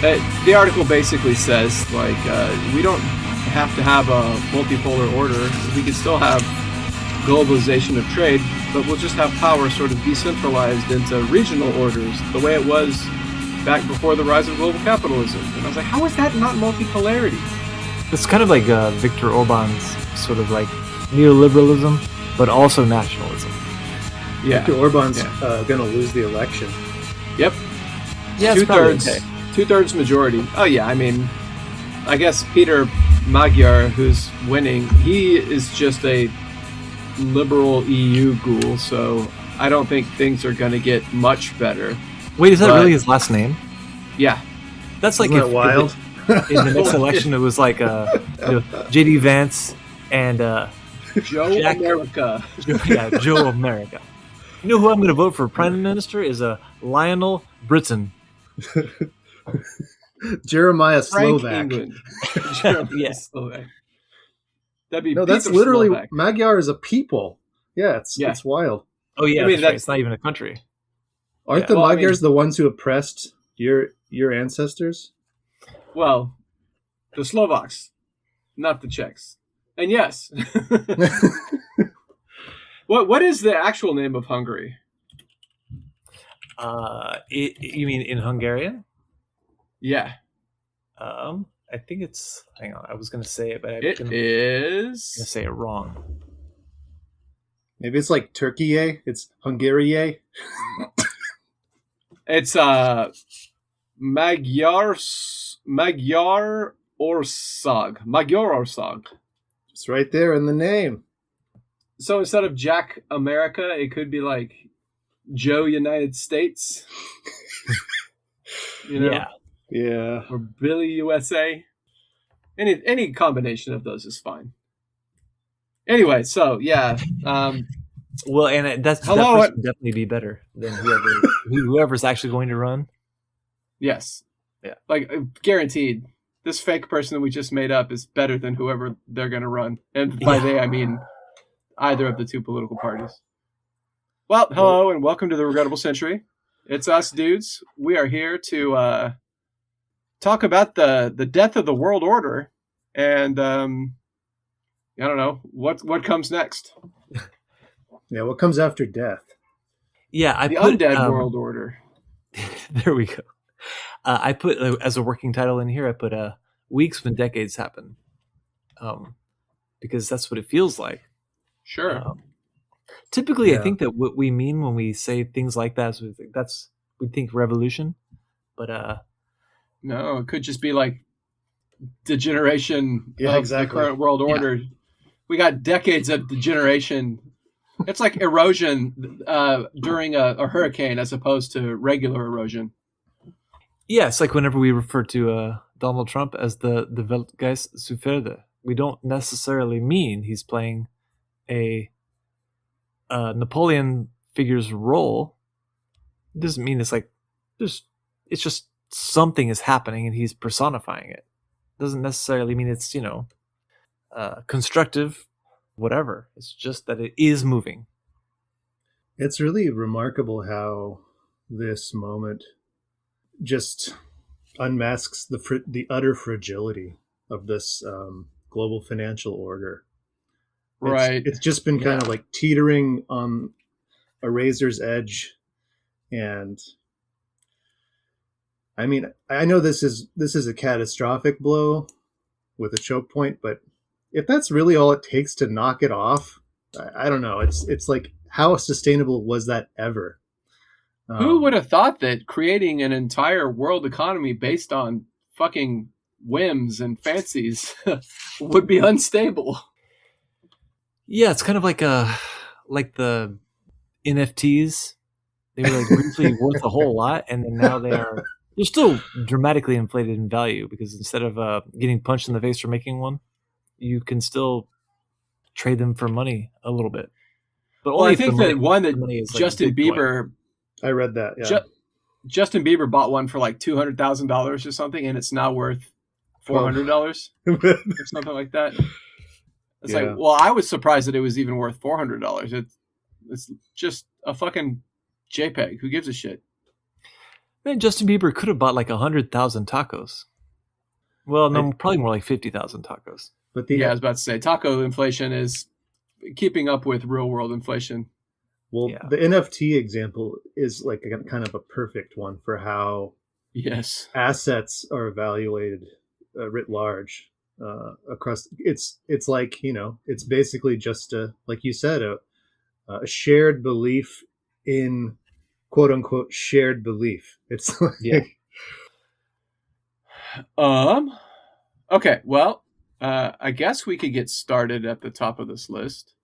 The article basically says, like, we don't have to have a multipolar order. We can still have globalization of trade, but we'll just have power sort of decentralized into regional orders, the way it was back before the rise of global capitalism. And I was like, how is that not multipolarity? It's kind of like Viktor Orban's sort of like neoliberalism, but also nationalism. Yeah. Viktor Orban's going to lose the election. Yep. Yeah, Two-thirds majority. Oh, yeah. I mean, I guess Peter Magyar, who's winning, he is just a liberal EU ghoul, so I don't think things are going to get much better. Wait, is that really his last name? Yeah. That's like Isn't that wild? In the next election, it was like J.D. Vance and Joe America. Joe America. You know who I'm going to vote for prime minister is Lionel Britain. Jeremiah Frank Slovak. England. Jeremiah Yes. Slovak. That'd be No, that's Peter literally Slovak. Magyar is a people. Yeah, it's wild. Oh yeah, I mean, that's right. It's not even a country. Aren't the Magyars the ones who oppressed your ancestors? Well, the Slovaks, not the Czechs. And yes. What is the actual name of Hungary? You mean in Hungarian? Yeah. I think it's. Hang on, I was going to say it, but I'm It going is. to say it wrong. Maybe it's like Turkey. It's Hungary. It's Magyar Orsag. It's right there in the name. So instead of Jack America, it could be like Joe United States. You know? Yeah. Or Billy USA. Any combination of those is fine. Anyway, so yeah. Well, and that person would definitely be better than whoever's actually going to run. Yes. Yeah. Like guaranteed. This fake person that we just made up is better than whoever they're going to run. And by they, I mean either of the two political parties. Well, hello and welcome to the Regrettable Century. It's us dudes. We are here to talk about the death of the world order and I don't know what comes next. Yeah, what comes after death? Yeah, the undead world order. There we go. I put as a working title in here. I put "Weeks When Decades Happen," because that's what it feels like. Sure. Typically, I think that what we mean when we say things like that is we think revolution, but no, it could just be like degeneration of the current world order. Yeah. We got decades of degeneration. It's like erosion during a hurricane as opposed to regular erosion. Yeah, it's like whenever we refer to Donald Trump as the Weltgeist Zuferde, we don't necessarily mean he's playing a Napoleon figure's role. It doesn't mean it's like it's just something is happening and he's personifying it. Doesn't necessarily mean it's constructive, whatever. It's just that it is moving. It's really remarkable how this moment just unmasks the utter fragility of this global financial order. Right. It's just been kind of like teetering on a razor's edge. And I mean, I know this is a catastrophic blow with a choke point, but if that's really all it takes to knock it off, I don't know. It's like, how sustainable was that ever? Who would have thought that creating an entire world economy based on fucking whims and fancies would be unstable? Yeah, it's kind of like the NFTs. They were like briefly worth a whole lot, and then now they're still dramatically inflated in value because instead of getting punched in the face for making one, you can still trade them for money a little bit. But I think that one that Justin Bieber, I read that. Yeah, Justin Bieber bought one for like $200,000 or something, and it's now worth $400 or something like that. It's like, well, I was surprised that it was even worth $400. It's just a fucking JPEG. Who gives a shit? Man, Justin Bieber could have bought like 100,000 tacos. Well, no, probably more like 50,000 tacos. But I was about to say, taco inflation is keeping up with real world inflation. Well, Yeah. the NFT example is like a kind of a perfect one for how Yes. assets are evaluated writ large across. It's like, you know, it's basically just like you said, a shared belief in quote unquote shared belief. It's like, Yeah. Okay, well, I guess we could get started at the top of this list.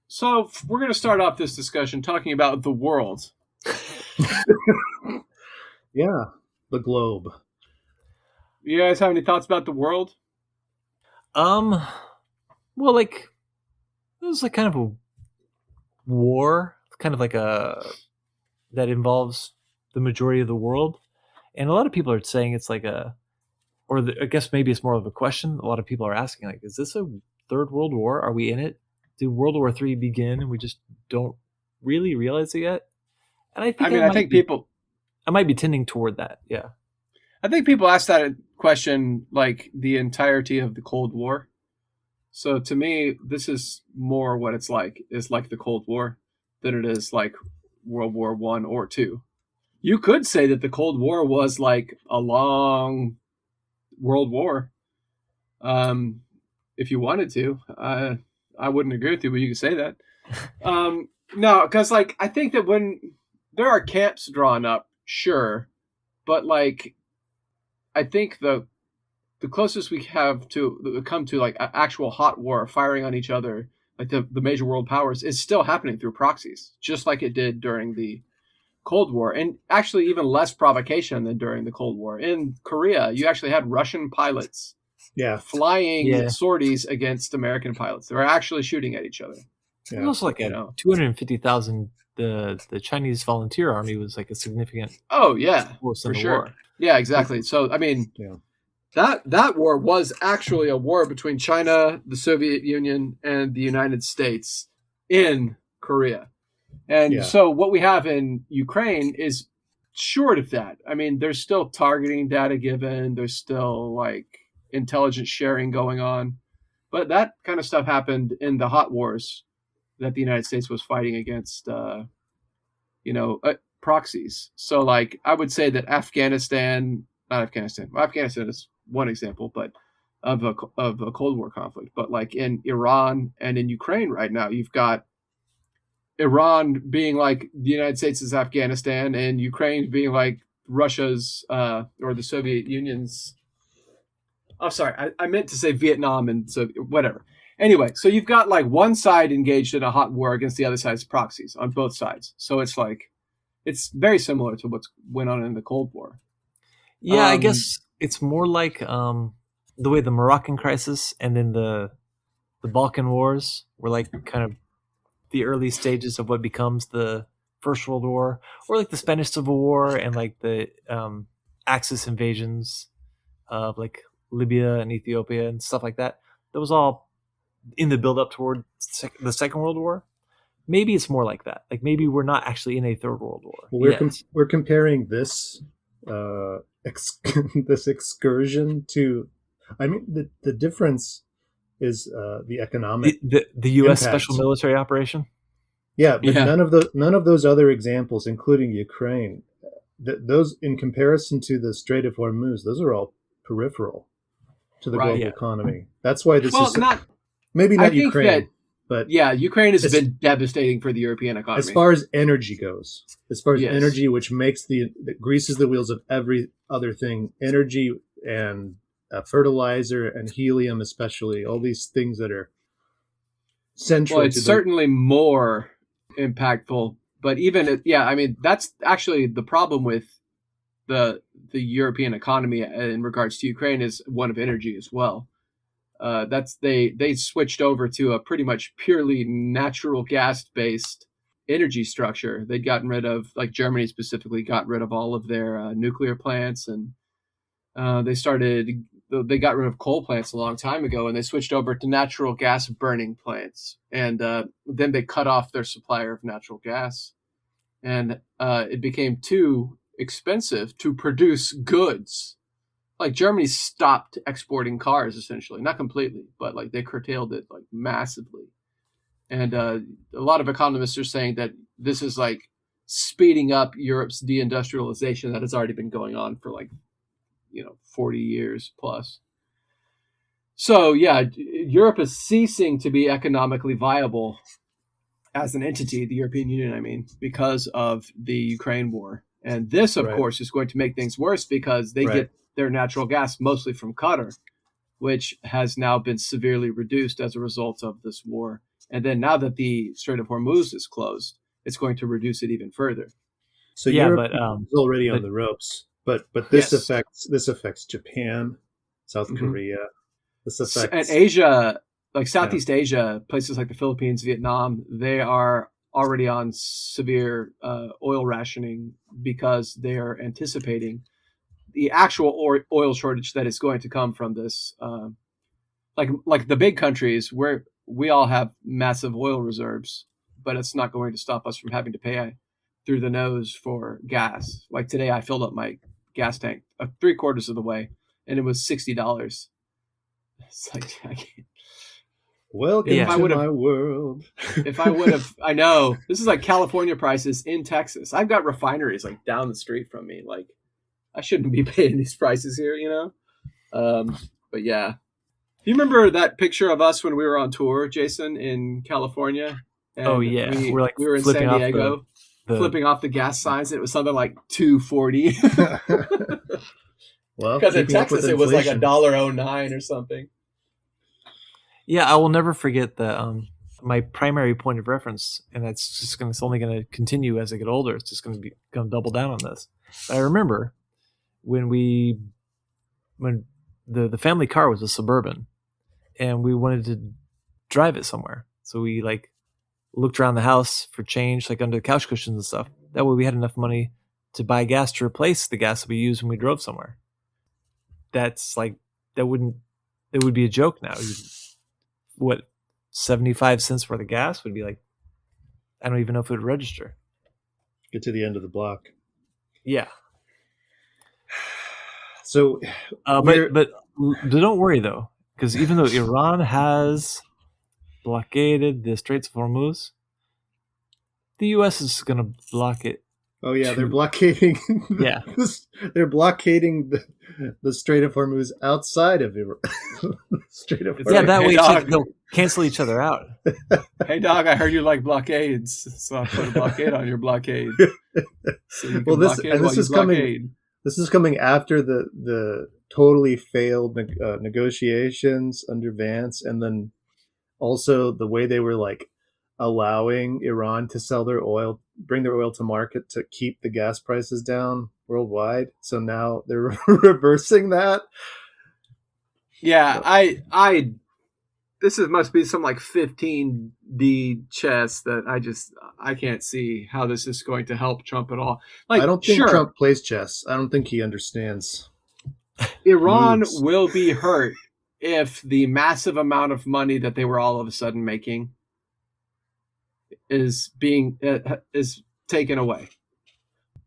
So we're going to start off this discussion talking about the world. yeah, the globe. You guys have any thoughts about the world? Well, like it was like kind of a war, kind of like a that involves the majority of the world, and a lot of people are saying it's like I guess maybe it's more of a question. A lot of people are asking, like, is this a third world war? Are we in it? Did World War III begin and we just don't really realize it yet? And I think I might be tending toward that. Yeah. I think people ask that question like the entirety of the Cold War. So to me, this is more what it's like. It's like the Cold War than it is like World War I or II. You could say that the Cold War was like a long world war, if you wanted to. I wouldn't agree with you, but you could say that. No, because like I think that when there are camps drawn up, sure, but like I think the closest we have to come to like actual hot war, firing on each other, like the major world powers, is still happening through proxies, just like it did during the Cold War, and actually even less provocation than during the Cold War. In Korea, you actually had Russian pilots flying sorties against American pilots. They were actually shooting at each other. Yeah. It was also like 250,000. The Chinese volunteer army was like a significant. Oh yeah, for sure. War. Yeah, exactly. So I mean, that war was actually a war between China, the Soviet Union, and the United States in Korea. And so what we have in Ukraine is short of that. I mean, there's still targeting data given. There's still like intelligence sharing going on. But that kind of stuff happened in the hot wars that the United States was fighting against, proxies. So like I would say that Afghanistan is one example, but of a Cold War conflict. But like in Iran and in Ukraine right now, you've got Iran being like the United States' Afghanistan, and Ukraine being like Russia's or the Soviet Union's. Oh, sorry, I meant to say Vietnam and so whatever. Anyway, so you've got like one side engaged in a hot war against the other side's proxies on both sides. So it's like it's very similar to what's went on in the Cold War. Yeah, I guess it's more like the way the Moroccan crisis and then the Balkan Wars were like kind of the early stages of what becomes the First World War, or like the Spanish Civil War and like the Axis invasions of like Libya and Ethiopia and stuff like that. That was all in the build up toward the Second World War. Maybe it's more like that. Like maybe we're not actually in a Third World War. Well, we're comparing this this excursion to. I mean, the difference is the economic the U.S. impact. Special Military Operation. Yeah, but none of those other examples, including Ukraine, those in comparison to the Strait of Hormuz, those are all peripheral to the global economy. That's why this is maybe not Ukraine, but Ukraine has been devastating for the European economy as far as energy goes. As far as energy, which makes that greases the wheels of every other thing, energy and fertilizer and helium, especially all these things that are central. Well, it's certainly more impactful, but even I mean that's actually the problem with the European economy in regards to Ukraine is one of energy as well. They switched over to a pretty much purely natural gas based energy structure. They'd gotten rid of, like Germany specifically, got rid of all of their nuclear plants, and they got rid of coal plants a long time ago, and they switched over to natural gas burning plants. And then they cut off their supplier of natural gas, and it became too expensive to produce goods. Like Germany stopped exporting cars essentially, not completely, but like they curtailed it like massively. And a lot of economists are saying that this is like speeding up Europe's deindustrialization that has already been going on for like 40 years plus. So yeah, Europe is ceasing to be economically viable as an entity, the European Union, I mean, because of the Ukraine war. And this, of course, is going to make things worse because they get their natural gas mostly from Qatar, which has now been severely reduced as a result of this war. And then now that the Strait of Hormuz is closed, it's going to reduce it even further. So Europe is already on the ropes, but this affects Japan, South Korea. This affects and Asia, like Southeast Asia, places like the Philippines, Vietnam. They are already on severe oil rationing because they are anticipating the actual oil shortage that is going to come from this. Like the big countries where we all have massive oil reserves, but it's not going to stop us from having to pay through the nose for gas. Like today, I filled up my gas tank 3/4 of the way, and it was $60. It's like I can't. Welcome to my world. If I would have, I know this is like California prices in Texas. I've got refineries like down the street from me. Like I shouldn't be paying these prices here, But yeah, do you remember that picture of us when we were on tour, Jason, in California? And we were in San Diego, flipping off the gas signs. And it was something like $2.40. Well, because in Texas it was like $1.09 or something. Yeah, I will never forget the my primary point of reference, and it's only going to continue as I get older. It's just going to double down on this. But I remember when the family car was a Suburban, and we wanted to drive it somewhere, so we like looked around the house for change, like under the couch cushions and stuff. That way, we had enough money to buy gas to replace the gas that we used when we drove somewhere. That's like it would be a joke now. What 75 cents worth of gas would be like? I don't even know if it would register. Get to the end of the block. Yeah. So, but don't worry though, because even though Iran has blockaded the Straits of Hormuz, the U.S. is going to block it. Oh yeah, they're blockading. Yeah, they're blockading the Strait of Hormuz outside of Iran. Strait of Hormuz. Yeah, that way they'll cancel each other out. Hey dog, I heard you like blockades, so I put a blockade on your blockade. So you can this is coming. This is coming after the totally failed negotiations under Vance, and then also the way they were like allowing Iran to sell their oil, bring their oil to market to keep the gas prices down worldwide. So now they're reversing that. Yeah, this must be some like 15D chess that I can't see how this is going to help Trump at all. Like, I don't think Trump plays chess. I don't think he understands. Iran will be hurt if the massive amount of money that they were all of a sudden making is taken away,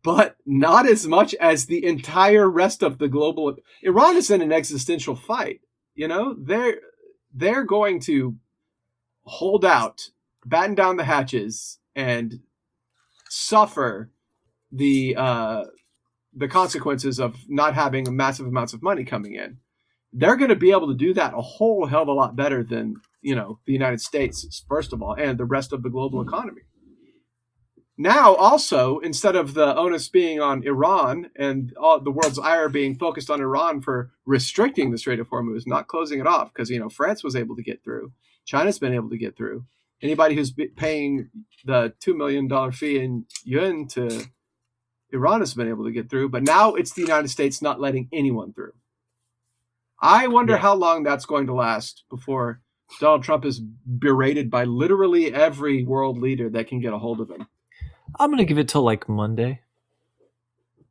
but not as much as the entire rest of the global. Iran is in an existential fight. They're going to hold out, batten down the hatches, and suffer the consequences of not having massive amounts of money coming in. They're going to be able to do that a whole hell of a lot better than the United States, first of all, and the rest of the global economy. Now, also, instead of the onus being on Iran and all the world's ire being focused on Iran for restricting the Strait of Hormuz, not closing it off, because France was able to get through, China's been able to get through. Anybody who's paying the $2 million fee in yuan to Iran has been able to get through, but now it's the United States not letting anyone through. I wonder how long that's going to last before Donald Trump is berated by literally every world leader that can get a hold of him. I'm going to give it till like Monday.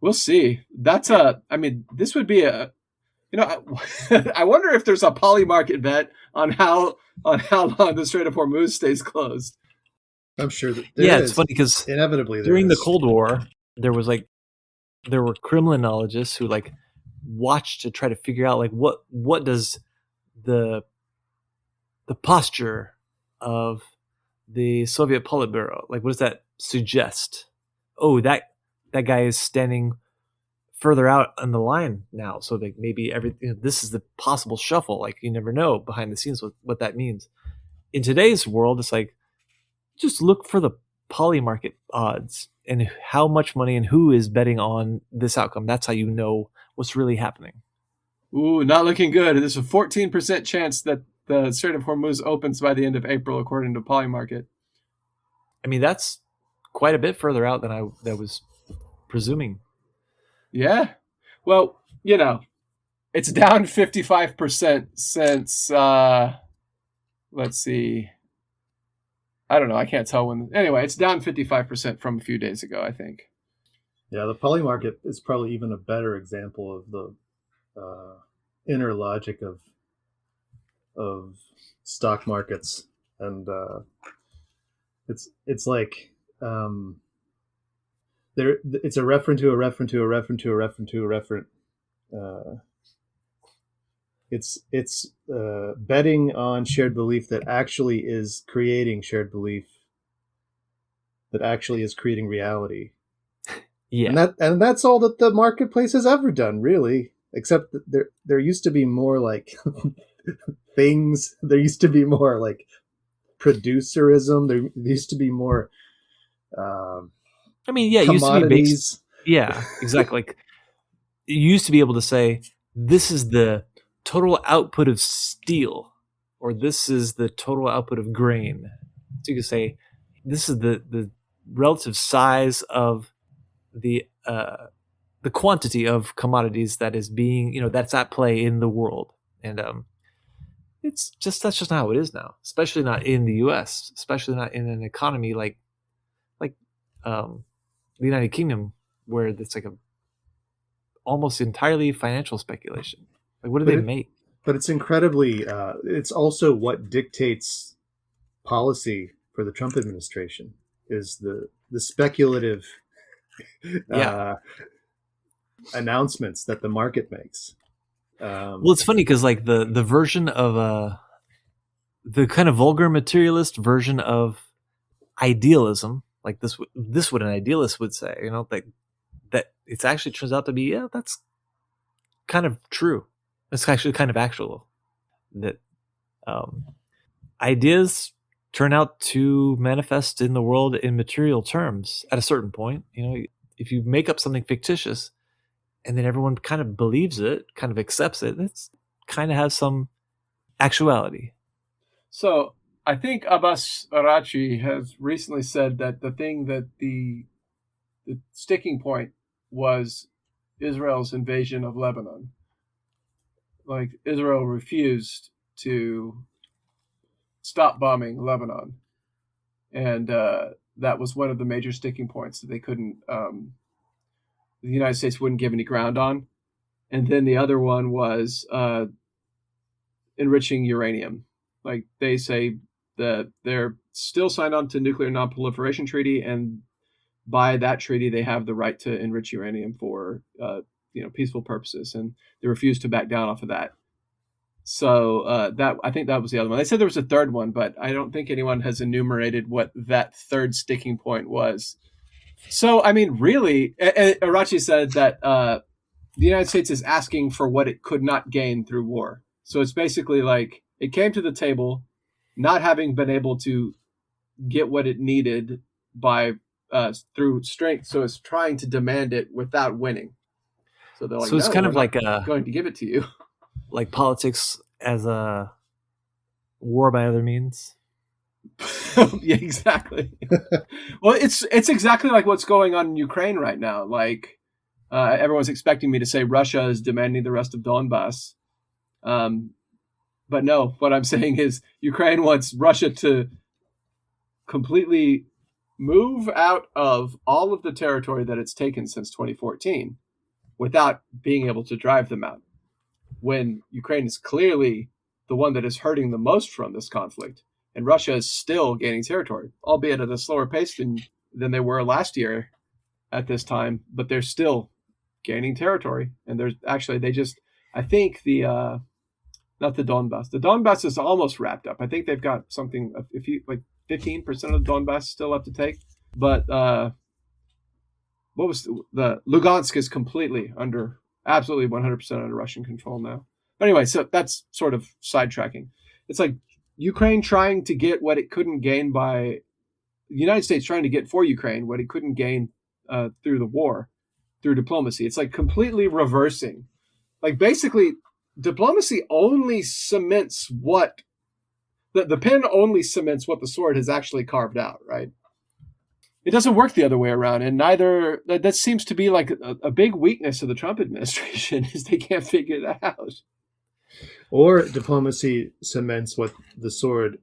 We'll see. This would be I wonder if there's a poly market bet on how long the Strait of Hormuz stays closed. I'm sure that it's funny because inevitably during the Cold War, there was like there were criminologists who like watched to try to figure out like what does the posture of the Soviet Politburo, like what does that suggest? Oh, that guy is standing further out on the line now, so like maybe everything, this is the possible shuffle. Like you never know behind the scenes what that means. In today's world, it's like just look for the poly market odds and how much money and who is betting on this outcome. That's how you know what's really happening. Ooh, not looking good. There's a 14% chance that the Strait of Hormuz opens by the end of April, according to Polymarket. I mean, that's quite a bit further out than I was presuming. Yeah. Well, it's down 55% since, let's see. I don't know. I can't tell when. Anyway, it's down 55% from a few days ago, I think. Yeah, the poly market is probably even a better example of the inner logic of stock markets, and it's like it's a referent to a referent to a referent to a referent to a referent. It's betting on shared belief that actually is creating shared belief, that actually is creating reality. Yeah, and that's all that the marketplace has ever done, really. Except that there used to be more like things. There used to be more like producerism. There used to be more. I mean, yeah, it used to be commodities. Yeah, exactly. Like you used to be able to say this is the total output of steel, or this is the total output of grain. So you could say this is the relative size of the quantity of commodities that is being, that's at play in the world. And that's just not how it is now, especially not in the US, especially not in an economy like the United Kingdom, where it's like a almost entirely financial speculation. Like what do they make? But it's incredibly it's also what dictates policy for the Trump administration is the speculative announcements that the market makes. Well, it's funny because like the version of the kind of vulgar materialist version of idealism, like this what an idealist would say, that it actually turns out to be, that's kind of true. It's actually kind of actual, that ideas turn out to manifest in the world in material terms at a certain point. If you make up something fictitious and then everyone kind of believes it, kind of accepts it, it's kind of has some actuality. So I think Abbas Arachi has recently said that the thing that the sticking point was Israel's invasion of Lebanon. Like Israel refused to stop bombing Lebanon, and that was one of the major sticking points that they couldn't. The United States wouldn't give any ground on, and then the other one was enriching uranium. Like they say that they're still signed on to nuclear non-proliferation treaty, and by that treaty they have the right to enrich uranium for peaceful purposes, and they refused to back down off of that. So that I think that was the other one. They said there was a third one, but I don't think anyone has enumerated what that third sticking point was. So I mean, really, Arachi said that the United States is asking for what it could not gain through war. So it's basically like it came to the table not having been able to get what it needed by through strength, so it's trying to demand it without winning. So they're like, so it's kind of like going to give it to you, like politics as a war by other means. Yeah, exactly. Well, it's exactly like what's going on in Ukraine right now. Like everyone's expecting me to say Russia is demanding the rest of Donbass, but no. What I'm saying is Ukraine wants Russia to completely move out of all of the territory that it's taken since 2014 without being able to drive them out, when Ukraine is clearly the one that is hurting the most from this conflict. And Russia is still gaining territory, albeit at a slower pace than they were last year at this time, but they're still gaining territory. And there's actually I think not the Donbass. The Donbass is almost wrapped up. I think they've got something, if you like 15% of the Donbass still left to take. But what was the Lugansk is completely absolutely 100% under Russian control now. But anyway, so that's sort of sidetracking. It's like Ukraine trying to get what it couldn't gain by the United States trying to get for Ukraine what it couldn't gain through the war, through diplomacy. It's like completely reversing. Like basically, diplomacy only cements what the pen only cements what the sword has actually carved out, right? It doesn't work the other way around, and neither that seems to be like a big weakness of the Trump administration is they can't figure that out. Or diplomacy cements what the sword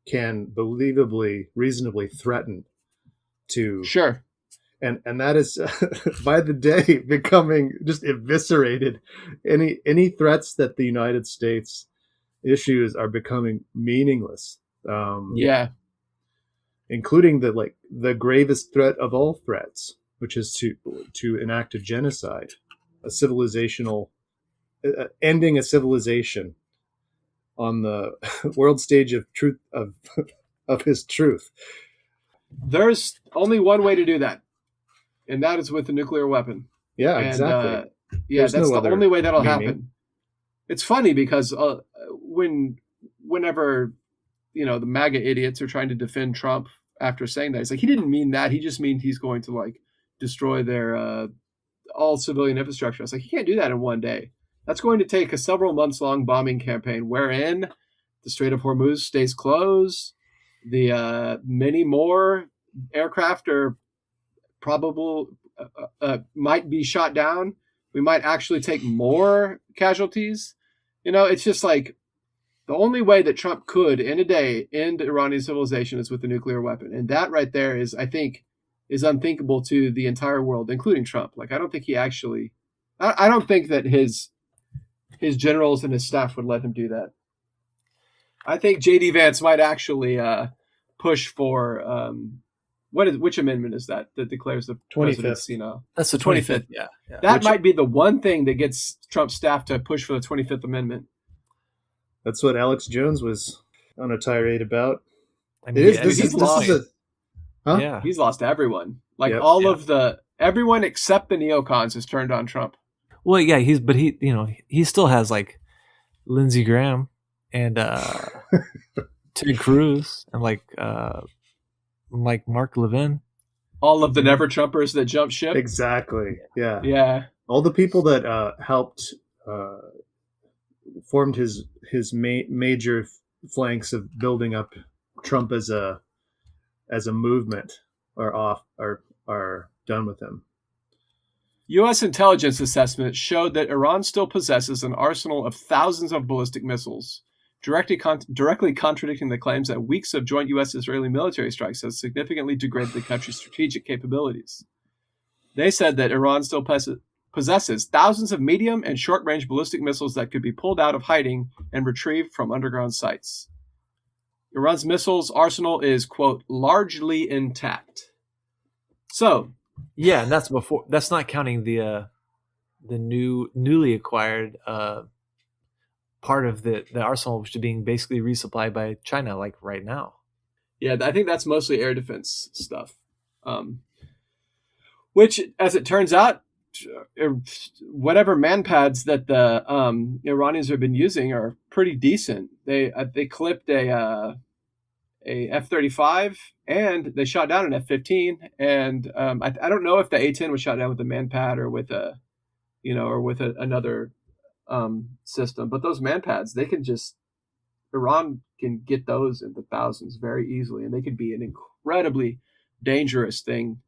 can believably, reasonably threaten to. Sure. And that is by the day becoming just eviscerated. Any threats that the United States issues are becoming meaningless. Yeah, including the gravest threat of all threats, which is to enact a genocide, a civilizational ending a civilization on the world stage of truth of his truth. There's only one way to do that. And that is with a nuclear weapon. Yeah, exactly. That's the only way that'll happen. It's funny because whenever the MAGA idiots are trying to defend Trump after saying that, it's like he didn't mean that. He just means he's going to like destroy their all civilian infrastructure. It's like he can't do that in one day. That's going to take a several months long bombing campaign wherein the Strait of Hormuz stays closed. The many more aircraft are probable might be shot down. We might actually take more casualties. It's just like the only way that Trump could in a day end Iranian civilization is with a nuclear weapon. And that right there is, I think, is unthinkable to the entire world, including Trump. Like, I don't think I don't think that his generals and his staff would let him do that. I think J.D. Vance might actually push for which amendment is that declares the 25th? Presidency now? That's the 25th. Yeah. That might be the one thing that gets Trump's staff to push for the 25th Amendment. That's what Alex Jones was on a tirade about. I mean, He's lost everyone. Like everyone except the neocons has turned on Trump. Well, yeah, he still has like Lindsey Graham and Ted Cruz and like Mark Levin. All of the never Trumpers that jumped ship. Exactly. Yeah. Yeah. All the people that helped formed his major flanks of building up Trump as a movement are done with him. U.S. intelligence assessments showed that Iran still possesses an arsenal of thousands of ballistic missiles, directly contradicting the claims that weeks of joint U.S.-Israeli military strikes have significantly degraded the country's strategic capabilities. They said that Iran still possesses thousands of medium and short-range ballistic missiles that could be pulled out of hiding and retrieved from underground sites. Iran's missiles arsenal is, quote, largely intact. So, yeah, and that's not counting the newly acquired part of the arsenal, which is being basically resupplied by China, like right now. Yeah, I think that's mostly air defense stuff. Which, as it turns out, whatever manpads that the Iranians have been using are pretty decent. They clipped a F-35 and they shot down an F-15. And I don't know if the A-10 was shot down with a manpad or with another system, but those manpads, Iran can get those into thousands very easily, and they could be an incredibly dangerous thing,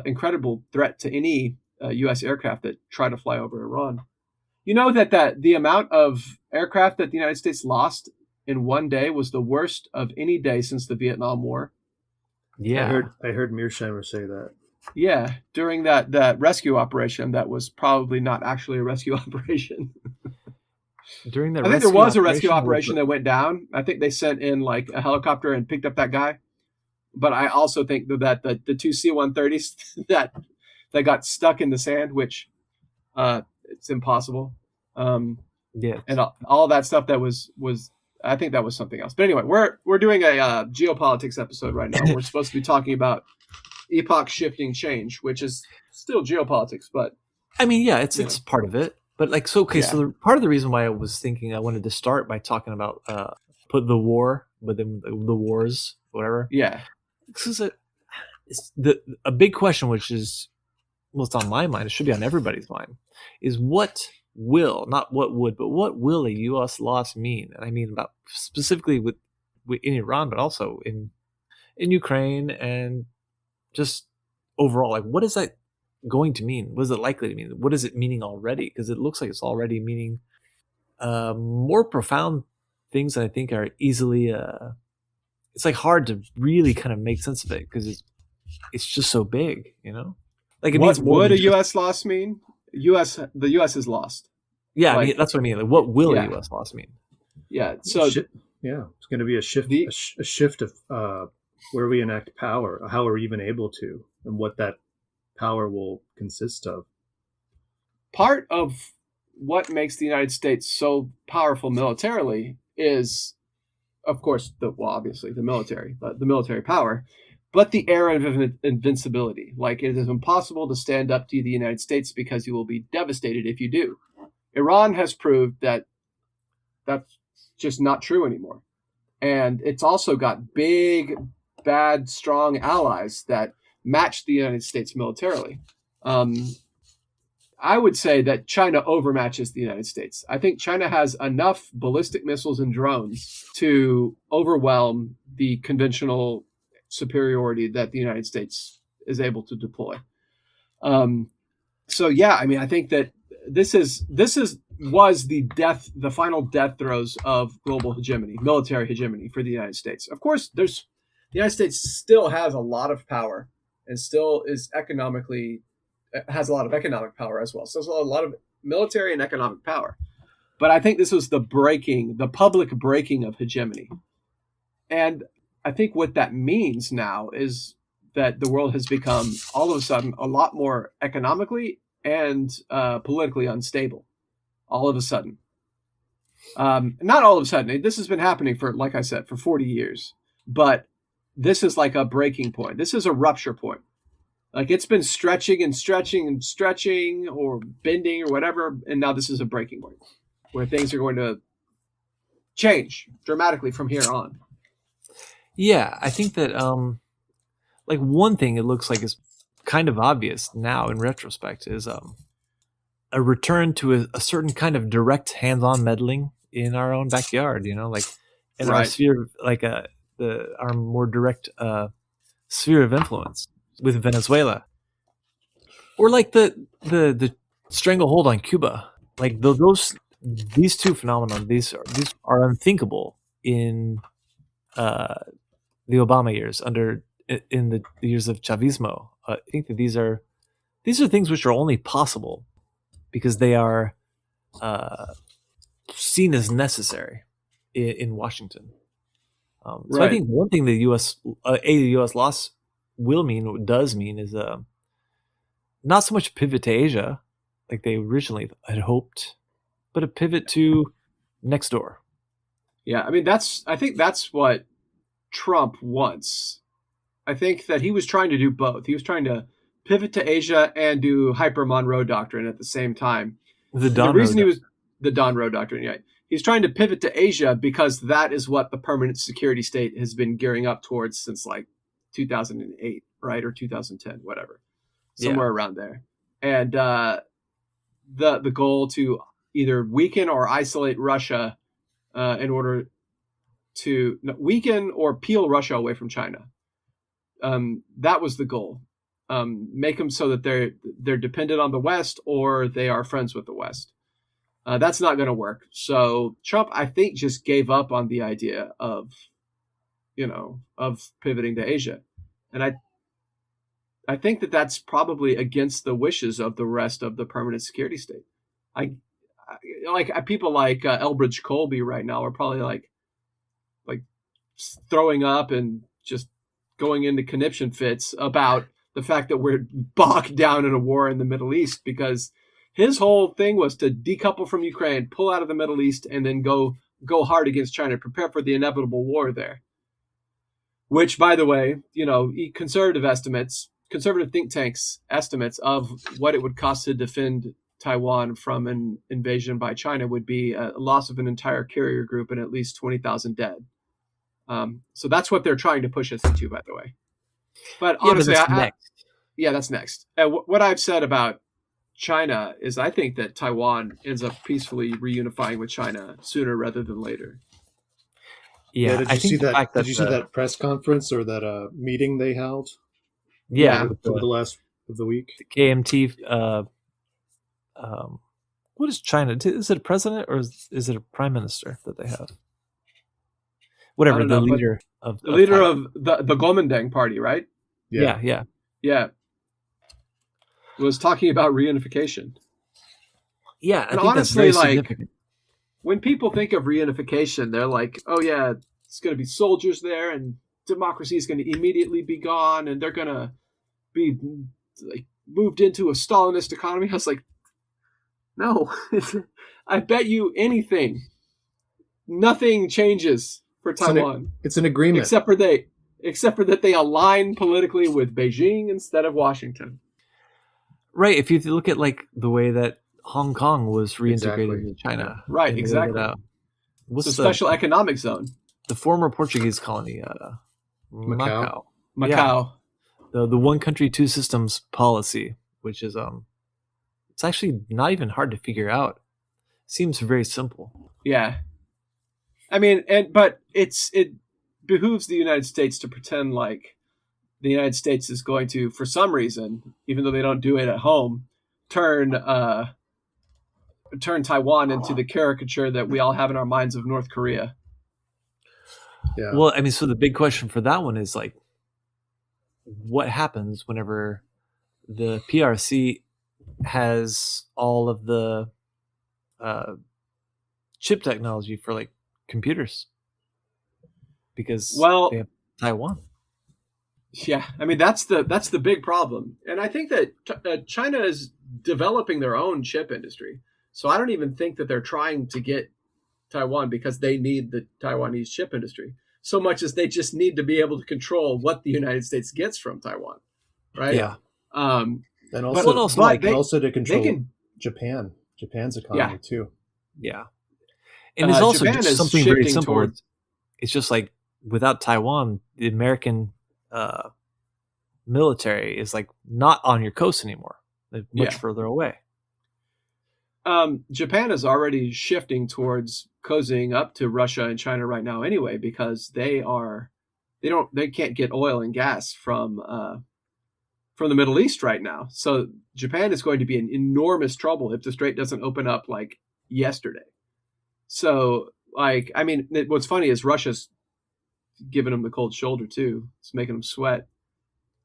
incredible threat to any U.S. aircraft that try to fly over Iran. You know that the amount of aircraft that the United States lost in one day was the worst of any day since the Vietnam War. Yeah, I heard Mearsheimer say that. Yeah, during that rescue operation, that was probably not actually a rescue operation. I think there was a rescue operation that went down. I think they sent in like a helicopter and picked up that guy. But I also think that the two C-130s that that got stuck in the sand, which it's impossible. Yeah. And all that stuff that was I think that was something else. But anyway, we're doing a geopolitics episode right now. We're supposed to be talking about epoch shifting change, which is still geopolitics, but I mean, yeah, it's part of it. But like, so okay, so part of the reason why I was thinking I wanted to start by talking about put the war, but then the wars, whatever. Yeah, Because it's a big question, which is, well, it's on my mind. It should be on everybody's mind. Is what will, not what would, but what will a U.S. loss mean? And I mean about specifically with in Iran, but also in Ukraine and just overall. Like, what is that going to mean? What is it likely to mean? What is it meaning already? Because it looks like it's already meaning more profound things that I think are easily. It's like hard to really kind of make sense of it because it's just so big, you know. Like, it what means more would a just, U.S. loss mean? The U.S. is lost. Yeah, like, I mean, that's what I mean. Like, what will a U.S. loss mean? Yeah, so it's going to be a shift, a shift of where we enact power, how we're even able to, and what that power will consist of. Part of what makes the United States so powerful militarily is, of course, obviously the military power, but the era of invincibility. Like, it is impossible to stand up to the United States because you will be devastated if you do. Iran has proved that that's just not true anymore. And it's also got big, bad, strong allies that match the United States militarily. I would say that China overmatches the United States. I think China has enough ballistic missiles and drones to overwhelm the conventional superiority that the United States is able to deploy. So yeah, I mean, I think that this was the final death throes of global hegemony, military hegemony for the United States. Of course, the United States still has a lot of power and still has a lot of economic power as well. So there's a lot of military and economic power. But I think this was the public breaking of hegemony. And I think what that means now is that the world has become all of a sudden a lot more economically and politically unstable. All of a sudden. Not all of a sudden. This has been happening for, like I said, for 40 years. But this is like a breaking point. This is a rupture point. Like, it's been stretching and stretching and stretching or bending or whatever. And now this is a breaking point where things are going to change dramatically from here on. Yeah, I think that like one thing it looks like is kind of obvious now in retrospect is a return to a certain kind of direct hands-on meddling in our own backyard, you know, like in our sphere, like our more direct sphere of influence with Venezuela, or like the stranglehold on Cuba. Like these two phenomena, these are unthinkable in the Obama years, in the years of Chavismo. I think that these are things which are only possible because they are seen as necessary in Washington. So I think one thing the U.S. loss does mean is not so much pivot to Asia like they originally had hoped, but a pivot to next door. Yeah, I mean, I think that's what Trump wants. I think that he was trying to do both. He was trying to pivot to Asia and do hyper Monroe Doctrine at the same time. The Don Roe Doctrine, yeah. He's trying to pivot to Asia because that is what the permanent security state has been gearing up towards since like 2008, right? Or 2010, whatever. Somewhere around there. And the goal to either weaken or isolate Russia in order to weaken or peel Russia away from China. That was the goal. Make them so that they're dependent on the West or they are friends with the West. That's not going to work. So Trump, I think, just gave up on the idea of pivoting to Asia. And I think that that's probably against the wishes of the rest of the permanent security state. People like Elbridge Colby right now are probably like throwing up and just going into conniption fits about the fact that we're bogged down in a war in the Middle East, because his whole thing was to decouple from Ukraine, pull out of the Middle East, and then go hard against China, prepare for the inevitable war there. Which, by the way, conservative think tanks estimates of what it would cost to defend Taiwan from an invasion by China would be a loss of an entire carrier group and at least 20,000 dead. So that's what they're trying to push us into, by the way. But honestly, that's next. What I've said about China is I think that Taiwan ends up peacefully reunifying with China sooner rather than later. Yeah, did you see that press conference or that meeting they held? Yeah, over the last of the week. The KMT. What is China? Is it a president or is it a prime minister that they have? Whatever, the leader of the Kuomintang party, right? Yeah. Was talking about reunification. Yeah, I think honestly, that's very significant. When people think of reunification, they're like, "Oh yeah, it's going to be soldiers there, and democracy is going to immediately be gone, and they're going to be like moved into a Stalinist economy." I was like, "No, I bet you anything, nothing changes for Taiwan. It's an agreement, except for that they align politically with Beijing instead of Washington." Right. If you look at like the way that Hong Kong was reintegrated into China. Right, exactly. What's the special economic zone? The former Portuguese colony, Macau. Macau. Yeah. The one country, two systems policy, which is it's actually not even hard to figure out. Seems very simple. Yeah. I mean, but it behooves the United States to pretend like the United States is going to, for some reason, even though they don't do it at home, turn Taiwan into the caricature that we all have in our minds of North Korea. Yeah. Well, I mean, so the big question for that one is like, what happens whenever the PRC has all of the chip technology for like computers? Because they have Taiwan. Yeah, I mean that's the big problem, and I think that China is developing their own chip industry. So I don't even think that they're trying to get Taiwan because they need the Taiwanese chip industry so much as they just need to be able to control what the United States gets from Taiwan, right? Yeah. And also to control Japan's economy too. Yeah. And it's also just something very simple. It's just like without Taiwan, the American military is like not on your coast anymore. They're much further away. Japan is already shifting towards cozying up to Russia and China right now anyway, because they can't get oil and gas from the Middle East right now. So Japan is going to be in enormous trouble if the strait doesn't open up like yesterday. So like, I mean, what's funny is Russia's giving them the cold shoulder too. It's making them sweat.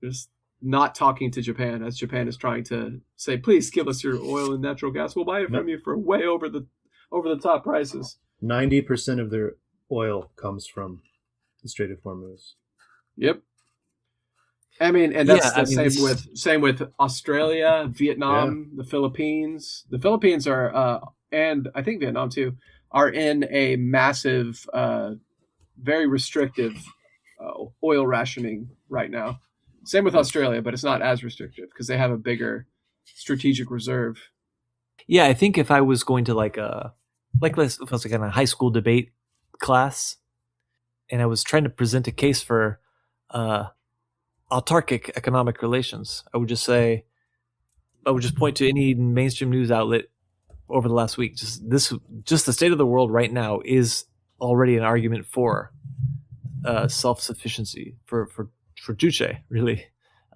Just not talking to Japan as Japan is trying to say, please give us your oil and natural gas. We'll buy it from you for way over the top prices. 90% of their oil comes from the Strait of Hormuz. Yep. I mean, and that's same with Australia, Vietnam, the Philippines. The Philippines are, and I think Vietnam too, are in a massive, very restrictive oil rationing right now. Same with Australia, but it's not as restrictive because they have a bigger strategic reserve. Yeah, I think if I was going to if I was like in a high school debate class, and I was trying to present a case for autarkic economic relations, I would just point to any mainstream news outlet over the last week. Just the state of the world right now is already an argument for self-sufficiency for Juche, really.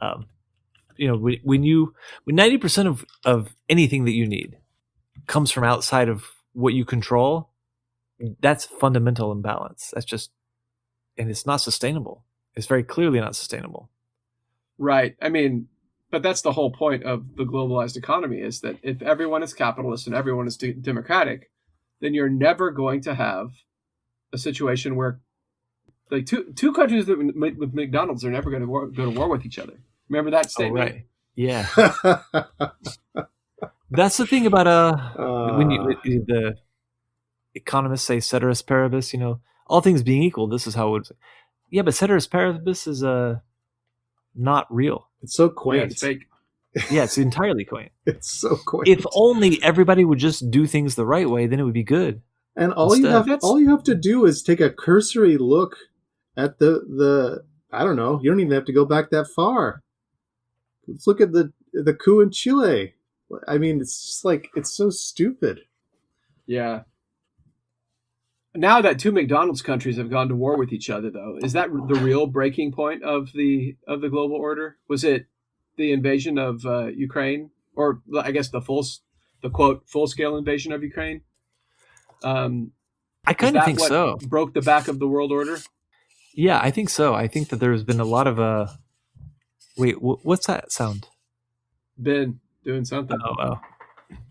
When 90% of anything that you need comes from outside of what you control, that's fundamental imbalance. That's just, and it's not sustainable. It's very clearly not sustainable. Right. I mean, but that's the whole point of the globalized economy, is that if everyone is capitalist and everyone is democratic, then you're never going to have a situation where like two countries with McDonald's are never going to go to war with each other. Remember that Oh, statement? right. Yeah. That's the thing about when the economists say ceteris paribus, all things being equal, this is how it would. Yeah, but ceteris paribus is not real. It's so Yeah, quaint. it's fake. Yeah, it's entirely quaint. It's so quaint. If only everybody would just do things the right way, then it would be good. And all you Instead- have to do is take a cursory look at the I don't know, you don't even have to go back that far. Let's look at the coup in Chile. I mean, it's just like, it's so stupid. Yeah. Now that two McDonald's countries have gone to war with each other, though, is that the real breaking point of the global order? Was it the invasion of Ukraine, or I guess the quote full scale invasion of Ukraine? I kind of think so. Broke the back of the world order. Yeah, I think so. I think that there's been a lot of wait, what's that sound? Been doing something. Oh,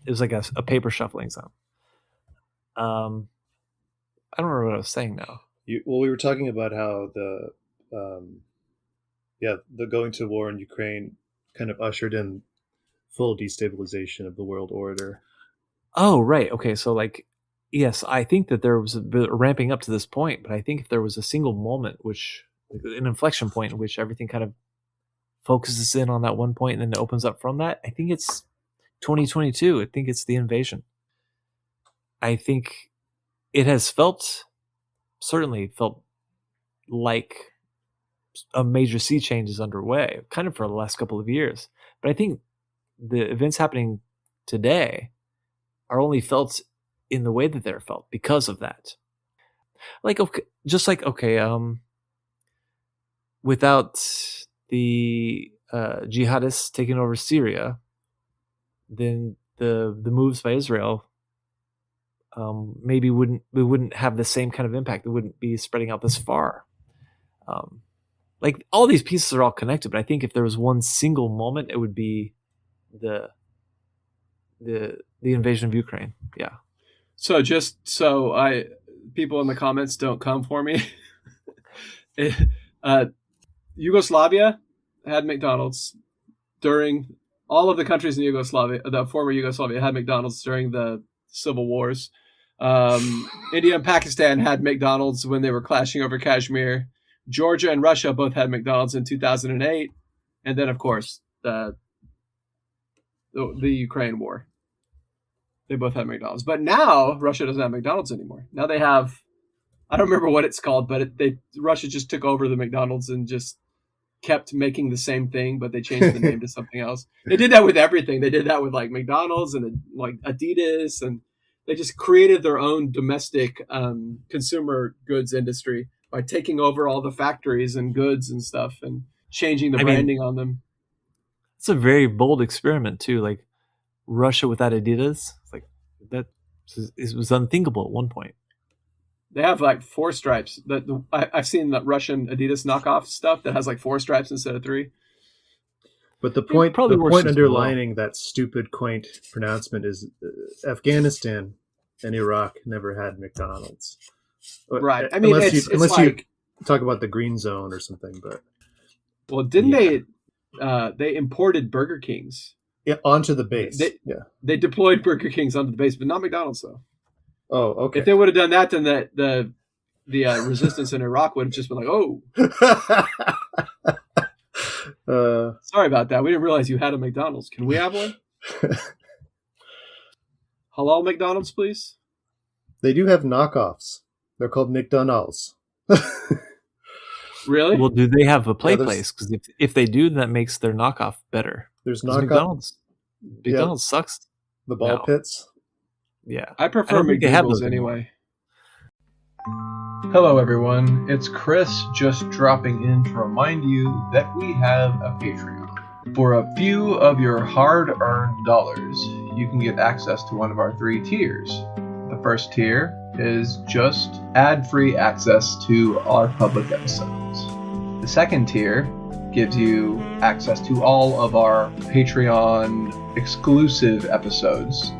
it was like a paper shuffling sound. I don't remember what I was saying now. Well, we were talking about how the going to war in Ukraine kind of ushered in full destabilization of the world order. Oh, right. Okay, so like, yes, I think that there was a bit ramping up to this point, but I think if there was a single moment, an inflection point in which everything kind of focuses in on that one point and then it opens up from that, I think it's 2022. I think it's the invasion. I think it has certainly felt like a major sea change is underway, kind of for the last couple of years. But I think the events happening today are only felt in the way that they're felt because of that. Like, okay, just like, without the jihadists taking over Syria, then the moves by Israel maybe wouldn't have the same kind of impact. It wouldn't be spreading out this far. Like, all these pieces are all connected, but I think if there was one single moment, it would be the invasion of Ukraine. Yeah. So just so people in the comments don't come for me, Yugoslavia had McDonald's during all of the countries in Yugoslavia. The former Yugoslavia had McDonald's during the civil wars. India and Pakistan had McDonald's when they were clashing over Kashmir. Georgia and Russia both had McDonald's in 2008, and then of course the Ukraine war. They both had McDonald's, but now Russia doesn't have McDonald's anymore. Now they have, I don't remember what it's called, but Russia just took over the McDonald's and just kept making the same thing, but they changed the name to something else. They did that with everything. They did that with like McDonald's and like Adidas, and they just created their own domestic consumer goods industry by taking over all the factories and goods and stuff and changing the branding on them. It's a very bold experiment too. Like Russia without Adidas, like that, it was unthinkable at one point. They have like 4 stripes. I've seen the Russian Adidas knockoff stuff that has like 4 stripes instead of 3. But the point underlining that stupid, quaint pronouncement is Afghanistan and Iraq never had McDonald's. Right. I mean, unless you talk about the Green Zone or something, but didn't they imported Burger Kings onto the base? They deployed Burger Kings onto the base, but not McDonald's though. Oh, okay. If they would have done that, then the resistance in Iraq would have just been like, oh. Sorry about that. We didn't realize you had a McDonald's. Can we have one? Halal McDonald's, please. They do have knockoffs. They're called McDonald's. Really? Well, do they have a place? Because if they do, that makes their knockoff better. There's knockoff. McDonald's sucks. The ball pits. Yeah. I prefer McDonald's anyway. Hello, everyone. It's Chris just dropping in to remind you that we have a Patreon. For a few of your hard-earned dollars, you can get access to one of our 3 tiers. The first tier is just ad-free access to our public episodes. The second tier gives you access to all of our Patreon exclusive episodes,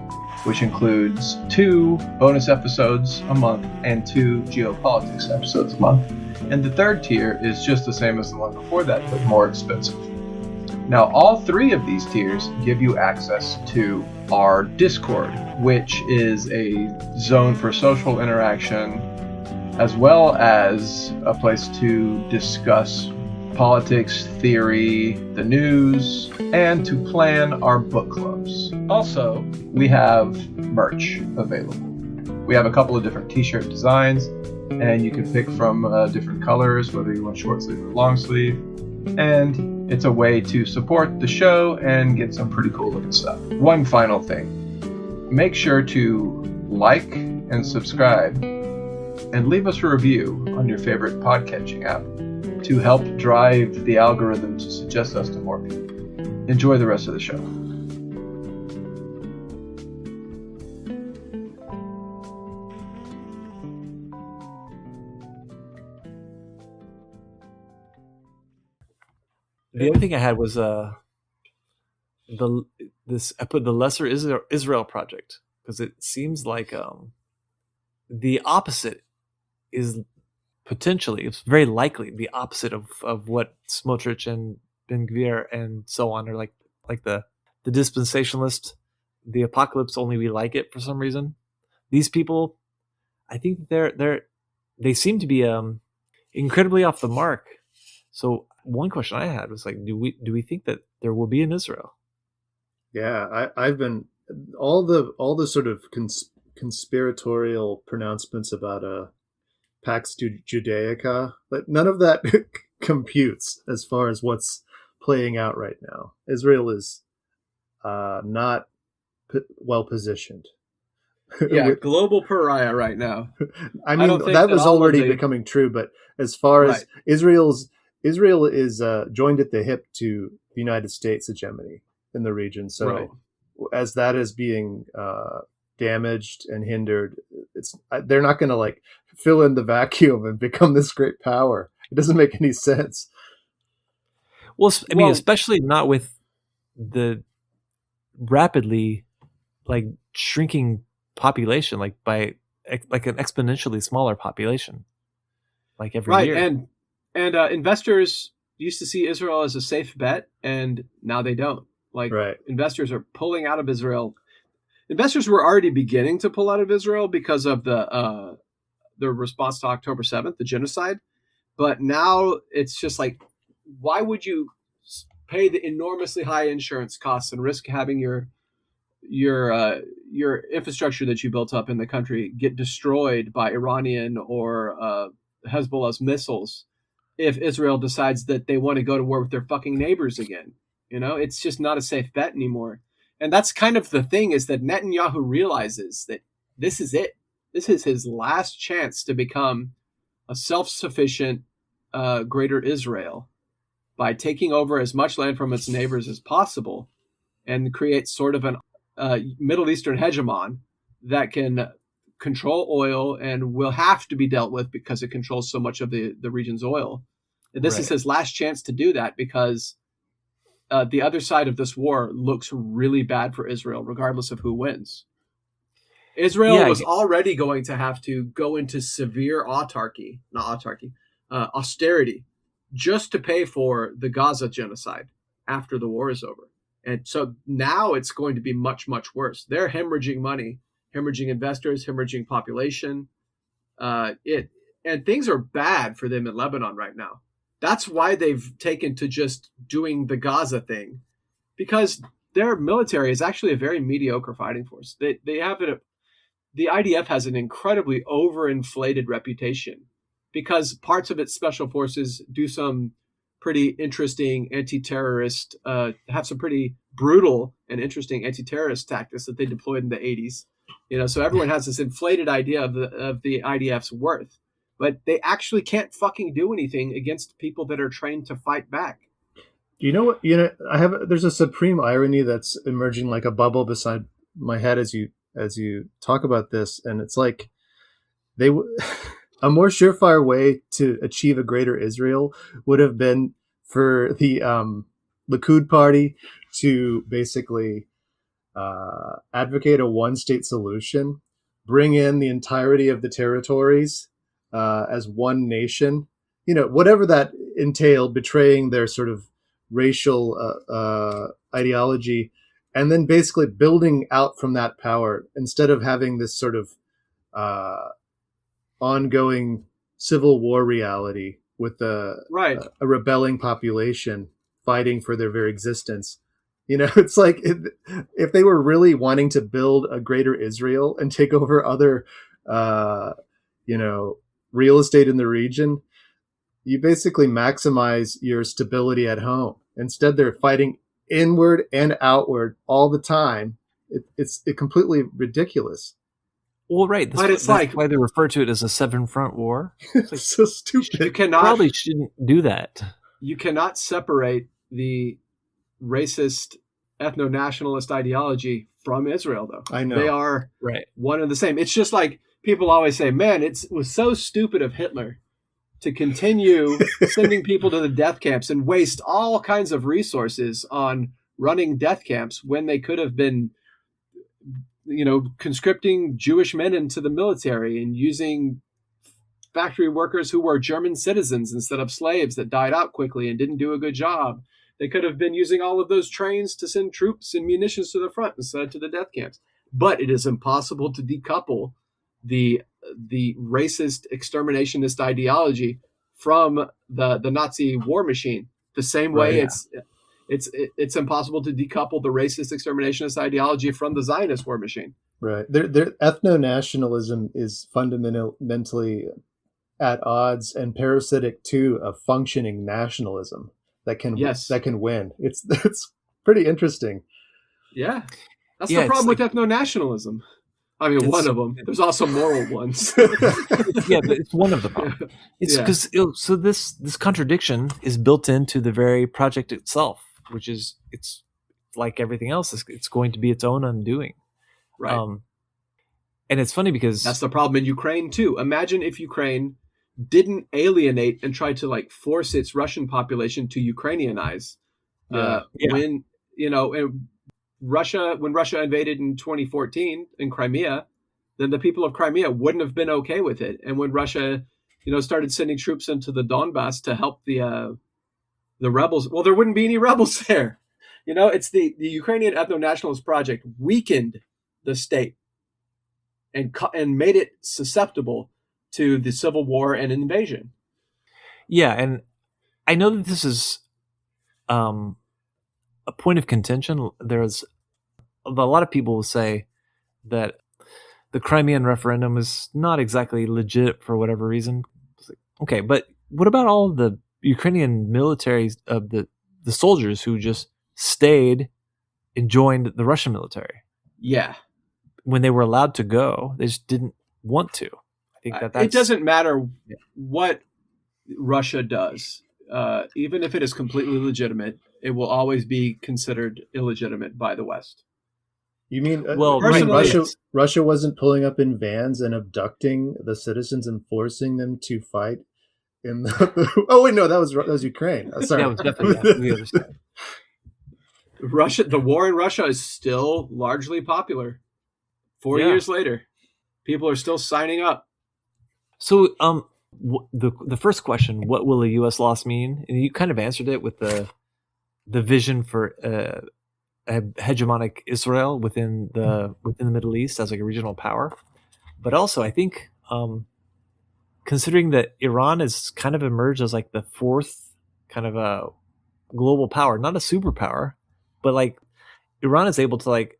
which includes 2 bonus episodes a month and 2 geopolitics episodes a month. And the third tier is just the same as the one before that, but more expensive. Now, all three of these tiers give you access to our Discord, which is a zone for social interaction, as well as a place to discuss politics, theory, the news, and to plan our book clubs. Also, we have merch available. We have a couple of different t-shirt designs, and you can pick from different colors, whether you want short sleeve or long sleeve. And it's a way to support the show and get some pretty cool looking stuff. One final thing. Make sure to like and subscribe and leave us a review on your favorite podcatching app to help drive the algorithm to suggest us to more people. Enjoy the rest of the show. The other thing I had was I put the Lesser Israel Project, because it seems like the opposite is potentially, it's very likely the opposite of what Smotrich and Ben Gvir and so on are like the dispensationalist, the apocalypse only we like it for some reason. These people, I think they seem to be incredibly off the mark. So one question I had was like, do we think that there will be an Israel? Yeah, I've been all the sort of conspiratorial pronouncements about Pax Judaica, but none of that computes as far as what's playing out right now. Israel is not well positioned. Yeah, global pariah right now. I mean, that was already becoming true, but as far as Israel is joined at the hip to the United States hegemony in the region. So as that is being damaged and hindered, they're not going to like fill in the vacuum and become this great power. It doesn't make any sense. Well, I mean, especially not with the rapidly like shrinking population, like by like an exponentially smaller population, like every year. And investors used to see Israel as a safe bet, and now they don't. Investors are pulling out of Israel. Investors were already beginning to pull out of Israel because of the response to October 7th, the genocide. But now it's just like, why would you pay the enormously high insurance costs and risk having your infrastructure that you built up in the country get destroyed by Iranian or Hezbollah's missiles if Israel decides that they want to go to war with their fucking neighbors again? You know, it's just not a safe bet anymore. And that's kind of the thing, is that Netanyahu realizes that this is it. This is his last chance to become a self-sufficient greater Israel by taking over as much land from its neighbors as possible and create sort of an Middle Eastern hegemon that can control oil and will have to be dealt with because it controls so much of the region's oil. And this is his last chance to do that, because the other side of this war looks really bad for Israel, regardless of who wins. Israel was already going to have to go into severe austerity, just to pay for the Gaza genocide after the war is over. And so now it's going to be much, much worse. They're hemorrhaging money, hemorrhaging investors, hemorrhaging population. And things are bad for them in Lebanon right now. That's why they've taken to just doing the Gaza thing, because their military is actually a very mediocre fighting force. They have it. The IDF has an incredibly overinflated reputation because parts of its special forces do some pretty interesting anti-terrorist, have some pretty brutal and interesting anti-terrorist tactics that they deployed in the 80s. You know, so everyone has this inflated idea of the IDF's worth, but they actually can't fucking do anything against people that are trained to fight back. You know what? You know, there's a supreme irony that's emerging like a bubble beside my head as you talk about this, and it's like a more surefire way to achieve a greater Israel would have been for the Likud party to basically advocate a one-state solution, bring in the entirety of the territories as one nation. You know, whatever that entailed, betraying their sort of racial ideology, and then basically building out from that power instead of having this sort of ongoing civil war reality with Right. a rebelling population fighting for their very existence. It's like if they were really wanting to build a greater Israel and take over other, real estate in the region, you basically maximize your stability at home. Instead, they're fighting inward and outward all the time. It's completely ridiculous. Well, right. But it's that's like- why they refer to it as a seven front war. It's so stupid. You cannot Probably shouldn't do that. you cannot separate the racist ethno-nationalist ideology from Israel, though. I know. They are Right. one and the same. It's just like people always say, man, it was so stupid of Hitler to continue sending people to the death camps and waste all kinds of resources on running death camps when they could have been, conscripting Jewish men into the military and using factory workers who were German citizens instead of slaves that died out quickly and didn't do a good job. They could have been using all of those trains to send troops and munitions to the front instead of to the death camps. But it is impossible to decouple the racist exterminationist ideology from the Nazi war machine. The same way it's impossible to decouple the racist exterminationist ideology from the Zionist war machine. Right. Their ethno-nationalism is fundamentally at odds and parasitic to a functioning nationalism that can win. It's pretty interesting. Yeah. That's Yeah, the problem it's with ethno-nationalism. I mean, one of them. There's also moral ones. Yeah, but it's one of them. It's Yeah. because so this contradiction is built into the very project itself, which is it's like everything else. It's going to be its own undoing. Right. And it's funny because That's the problem in Ukraine too. Imagine if Ukraine didn't alienate and try to force its Russian population to Ukrainianize. Yeah. When Russia invaded in 2014 in Crimea, then the people of Crimea wouldn't have been okay with it. And when Russia, started sending troops into the Donbass to help the rebels, well, there wouldn't be any rebels there. It's the Ukrainian ethno-nationalist project weakened the state and made it susceptible to the civil war and invasion. yeah, and I know that this is a point of contention. There's a lot of people will say that the Crimean referendum is not exactly legit for whatever reason. It's like, okay, but what about all of the Ukrainian military of the soldiers who just stayed and joined the Russian military Yeah. when they were allowed to go? They just didn't want to. I think that's It doesn't matter what Russia does. Even if it is completely legitimate, it will always be considered illegitimate by the West. You mean Well, personally, Russia wasn't pulling up in vans and abducting the citizens and forcing them to fight in the oh wait, no, that was Ukraine. Sorry. That was definitely the other side. The war in Russia is still largely popular. 4 Yeah. years later, people are still signing up. So, the first question, what will a U.S. loss mean? And you kind of answered it with the vision for a hegemonic Israel within the Middle East as like a regional power. But also, I think, considering that Iran has kind of emerged as like the fourth kind of a global power, not a superpower, but like Iran is able to like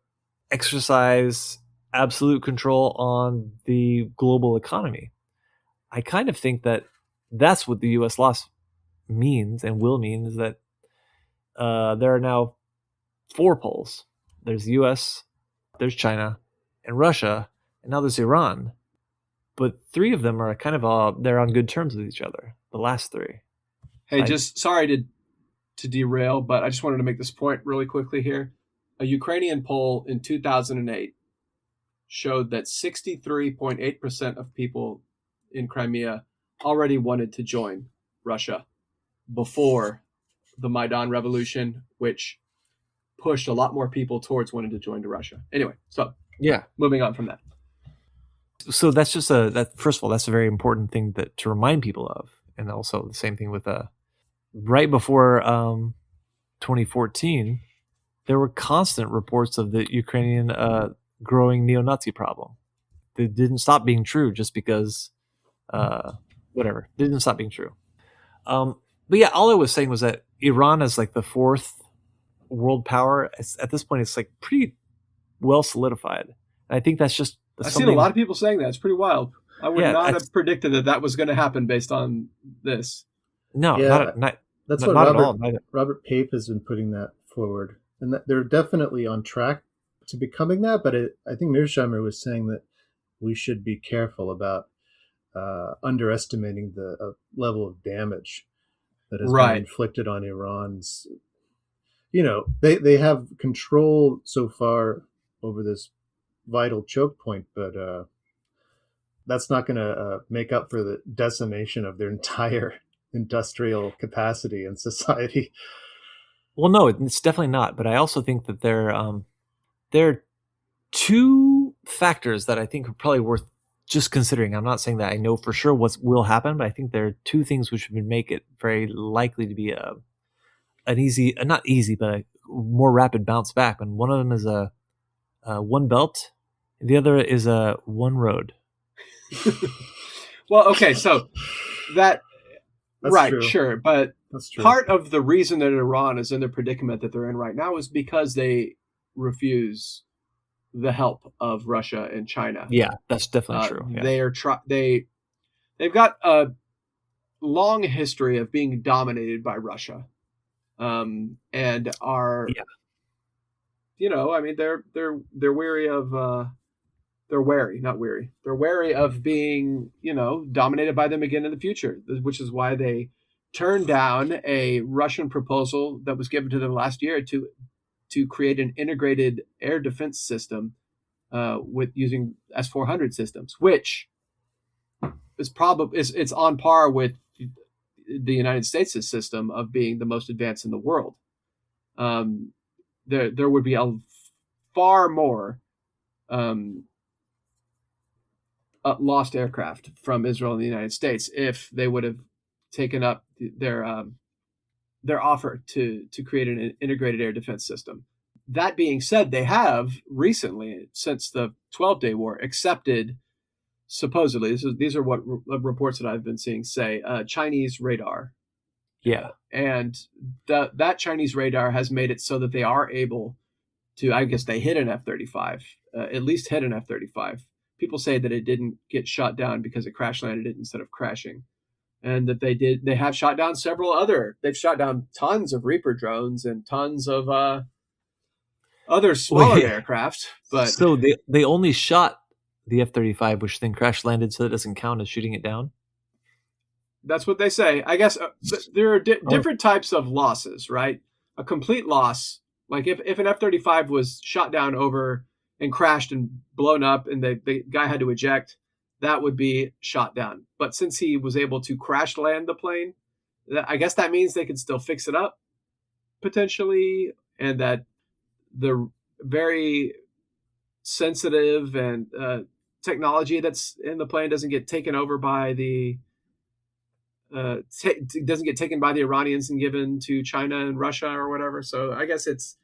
exercise absolute control on the global economy. I kind of think that that's what the U.S. loss means and will mean, is that there are now 4 poles. There's the U.S., there's China, and Russia, and now there's Iran. But 3 of them are kind of they're on good terms with each other. The last 3. Hey, just sorry to derail, but I just wanted to make this point really quickly here. A Ukrainian poll in 2008 showed that 63.8% of people in Crimea already wanted to join Russia before the Maidan Revolution, which pushed a lot more people towards wanting to join to Russia. Anyway, so Yeah. moving on from that. So that's just first of all, that's a very important thing to remind people of. And also the same thing with right before 2014, there were constant reports of the Ukrainian growing neo-Nazi problem. They didn't stop being true just because, whatever. They didn't stop being true. But yeah, all I was saying was that Iran is like the fourth world power. At this point, it's like pretty well solidified. And I think that's just I've seen a lot of people saying that. It's pretty wild. I would not have predicted that was going to happen based on this. No, Yeah, not that's not, what not at all. Robert Pape has been putting that forward, and that they're definitely on track to becoming that. But I think Mearsheimer was saying that we should be careful about underestimating the level of damage that has been inflicted on Iran's. They have control so far over this vital choke point, but that's not going to make up for the decimation of their entire industrial capacity in society. Well, no, it's definitely not. But I also think that there are two factors that I think are probably worth just considering. I'm not saying that I know for sure what will happen, but I think there are two things which would make it very likely to be an easy, not easy, but a more rapid bounce back. And one of them is a one belt, and the other is a one road. Well, okay, so that's right, true. Sure, but That's true. Part of the reason that Iran is in the predicament that they're in right now is because they refuse the help of Russia and China. Yeah, that's definitely true. Yeah. They've got a long history of being dominated by Russia, and are they're wary of. They're wary, not weary. They're wary of being, dominated by them again in the future, which is why they turned down a Russian proposal that was given to them last year to create an integrated air defense system with using S-400 systems, which is it's on par with the United States' system of being the most advanced in the world. There would be a far more lost aircraft from Israel and the United States if they would have taken up their offer to create an integrated air defense system. That being said, they have recently, since the 12-day war, accepted, supposedly, these are what reports that I've been seeing say, Chinese radar. Yeah. And that Chinese radar has made it so that they are able to, I guess they hit an F-35, at least hit an F-35. People say that it didn't get shot down because it crash landed it instead of crashing. And that they have shot down they've shot down tons of Reaper drones and tons of other smaller aircraft. But so they only shot the F-35, which then crash landed, so it doesn't count as shooting it down? That's what they say. I guess there are different types of losses, right? A complete loss, like if an F-35 was shot down over and crashed and blown up and the guy had to eject, that would be shot down. But since he was able to crash land the plane, I guess that means they could still fix it up potentially, and that the very sensitive and technology that's in the plane doesn't get taken over by doesn't get taken by the Iranians and given to China and Russia or whatever. So I guess it's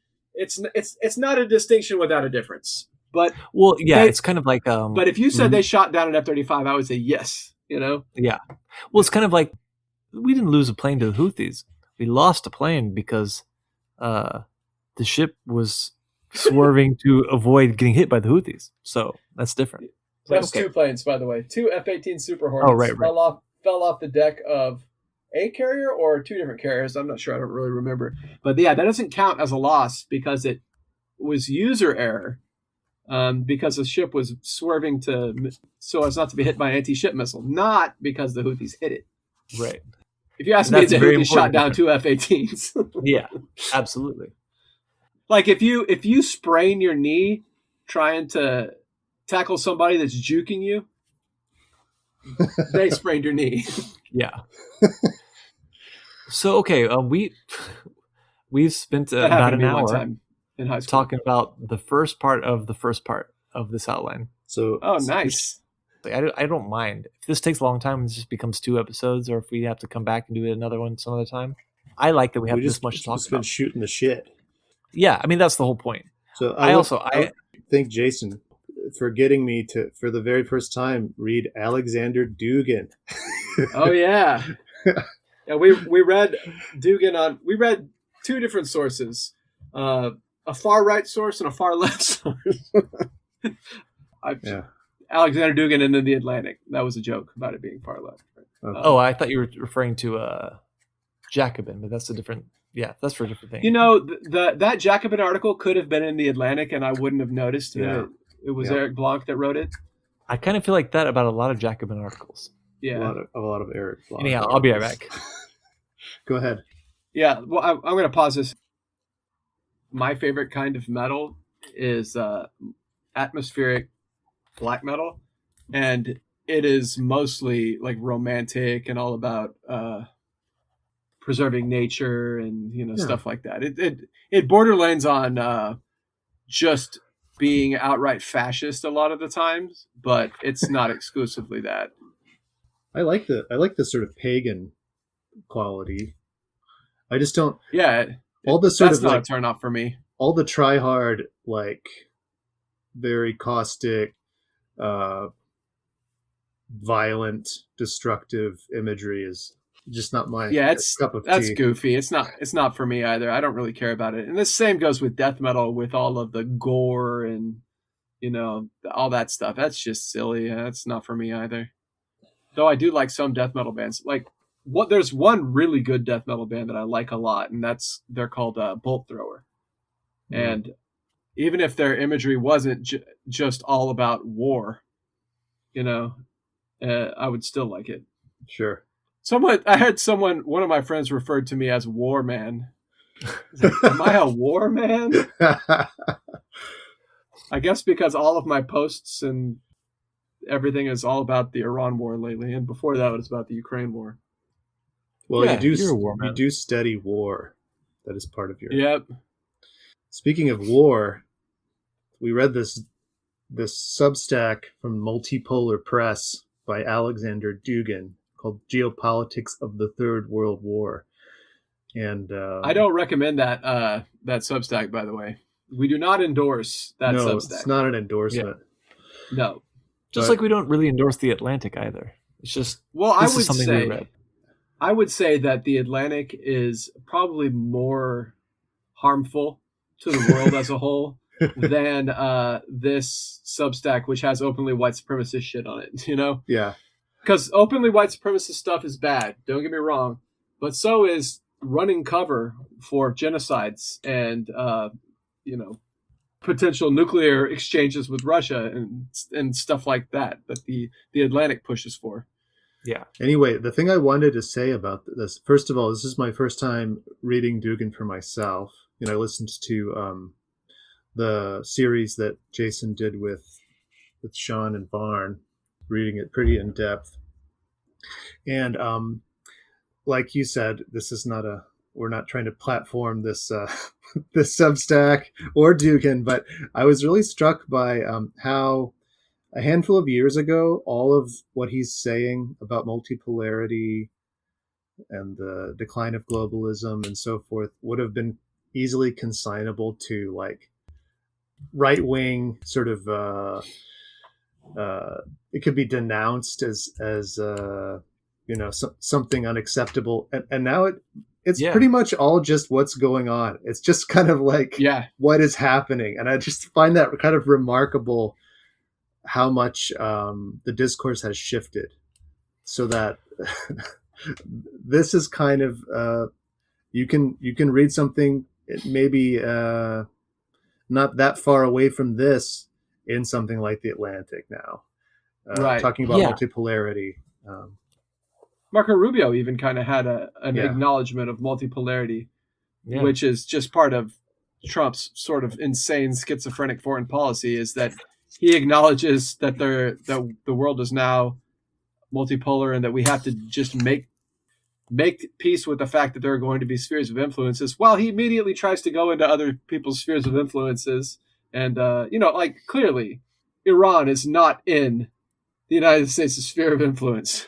not a distinction without a difference. But it's kind of like but if you said they shot down an F-35, I would say yes. Yeah. Well, it's kind of like we didn't lose a plane to the Houthis. We lost a plane because the ship was swerving to avoid getting hit by the Houthis. So that's different. That's two planes, by the way. Two F-18 Super Hornets fell off the deck of a carrier or two different carriers. I'm not sure. I don't really remember. But yeah, that doesn't count as a loss because it was user error. Because the ship was swerving so as not to be hit by an anti-ship missile, not because the Houthis hit it. Right. If you ask me, the Houthis shot down two F-18s. Yeah, absolutely. Like if you sprain your knee trying to tackle somebody that's juking you, they sprained your knee. Yeah. So okay, we've spent about an hour in high school talking about the first part of this outline. So nice. I don't mind if this takes a long time and this just becomes 2 episodes, or if we have to come back and do it another one some other time. I like that we have We this just much to talk just been about. shooting the shit. Yeah, I mean that's the whole point. So I would thank Jason for getting me to, for the very first time, read Alexander Dugin. Oh yeah, yeah. We read Dugan on. We read two different sources, a far right source and a far left source. Yeah. Alexander Dugin and then the Atlantic. That was a joke about it being far left. Right? Okay. I thought you were referring to Jacobin, but that's a different. Yeah, that's for a different thing. You know, that Jacobin article could have been in the Atlantic, and I wouldn't have noticed. Yeah. It was Yeah. Eric Blanc that wrote it. I kind of feel like that about a lot of Jacobin articles. Yeah. A lot of Eric. Anyhow, I'll be right back. Go ahead. Yeah. Well, I'm going to pause this. My favorite kind of metal is atmospheric black metal, and it is mostly like romantic and all about preserving nature and stuff like that. It borderlands on just being outright fascist a lot of the times, but it's not exclusively that. I like the sort of pagan quality. I just don't. Yeah, all the sort that's of not like a turn off for me. All the try hard, like very caustic, violent, destructive imagery is just not my cup of that's tea. goofy. It's not for me either. I don't really care about it. And the same goes with death metal, with all of the gore and all that stuff. That's just silly. That's not for me either. Though I do like some death metal bands. Like there's one really good death metal band that I like a lot, and they're called Bolt Thrower. And even if their imagery wasn't just all about war, I would still like it. Sure. I heard one of my friends referred to me as War Man. Like, am I a war man? I guess because all of my posts and everything is all about the Iran war lately, and before that it was about the Ukraine war. Well, yeah, you do study war. That is part of your. Yep. Speaking of war, we read this Substack from Multipolar Press by Alexander Dugin called "Geopolitics of the Third World War," and I don't recommend that Substack. By the way, we do not endorse that Substack. No, it's not an endorsement. Yeah. No, just like we don't really endorse the Atlantic either. It's just I would say that the Atlantic is probably more harmful to the world as a whole than this Substack, which has openly white supremacist shit on it. Yeah. Because openly white supremacist stuff is bad. Don't get me wrong, but so is running cover for genocides and potential nuclear exchanges with Russia and stuff like that the Atlantic pushes for. Yeah. Anyway, the thing I wanted to say about this, first of all, this is my first time reading Dugin for myself. I listened to the series that Jason did with Sean and Barn, reading it pretty in depth. And like you said, we're not trying to platform this this Substack or Dugin, but I was really struck by how a handful of years ago, all of what he's saying about multipolarity and the decline of globalism and so forth would have been easily consignable to like right-wing sort of it could be denounced as something unacceptable, and now it's pretty much all just what's going on. It's just kind of like what is happening, and I just find that kind of remarkable how much the discourse has shifted, so that this is kind of you can read something maybe not that far away from this in something like the Atlantic now, talking about multipolarity. Marco Rubio even kind of had an acknowledgement of multipolarity, which is just part of Trump's sort of insane schizophrenic foreign policy, is that he acknowledges that the world is now multipolar and that we have to just make peace with the fact that there are going to be spheres of influences, while he immediately tries to go into other people's spheres of influences. And, like clearly Iran is not in the United States' sphere of influence.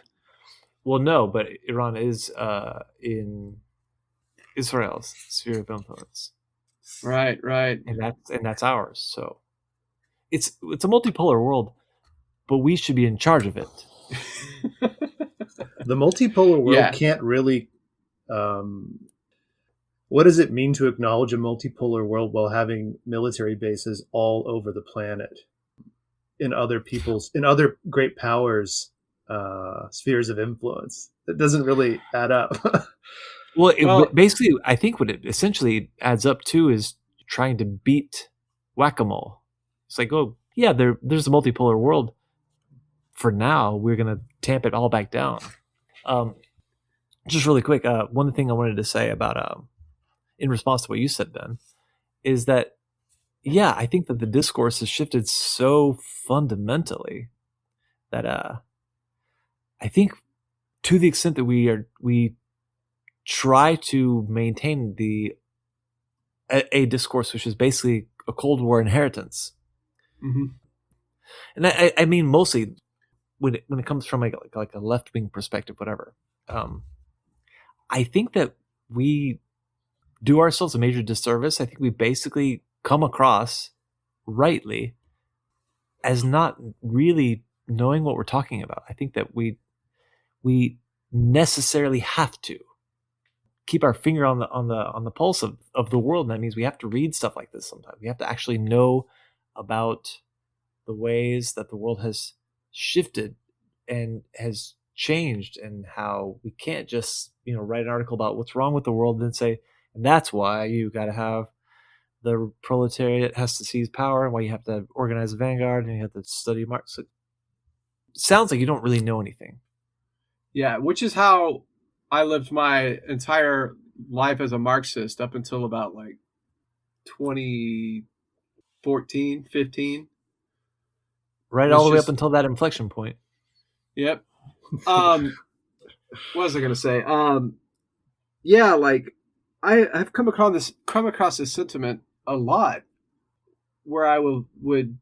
Well, no, but Iran is in Israel's sphere of influence, Right. and that's ours. So it's a multipolar world, but we should be in charge of it. The multipolar world Yeah. can't really. What does it mean to acknowledge a multipolar world while having military bases all over the planet in other great powers' spheres of influence? That doesn't really add up. Well, basically, I think what it essentially adds up to is trying to beat whack-a-mole. It's like, oh, yeah, there's a multipolar world. For now, we're going to tamp it all back down. Just really quick, one thing I wanted to say about, in response to what you said, Ben, is that, yeah, I think that the discourse has shifted so fundamentally that I think to the extent that we try to maintain a discourse which is basically a Cold War inheritance. Mm-hmm. And I mean mostly when it comes from like a left-wing perspective, whatever. I think that we do ourselves a major disservice. I think we basically come across rightly as not really knowing what we're talking about. I think that we necessarily have to keep our finger on the pulse of the world. And that means we have to read stuff like this sometimes. We have to actually know about the ways that the world has shifted and has changed, and how we can't just, write an article about what's wrong with the world and then say, and that's why you got to have the proletariat has to seize power, and why you have to organize a vanguard, and you have to study Marx. It sounds like you don't really know anything. Yeah, which is how I lived my entire life as a Marxist up until about like 2014, 15. Right, all the way up until that inflection point. Yep. What was I going to say? Yeah, like I've come across this sentiment a lot, where I would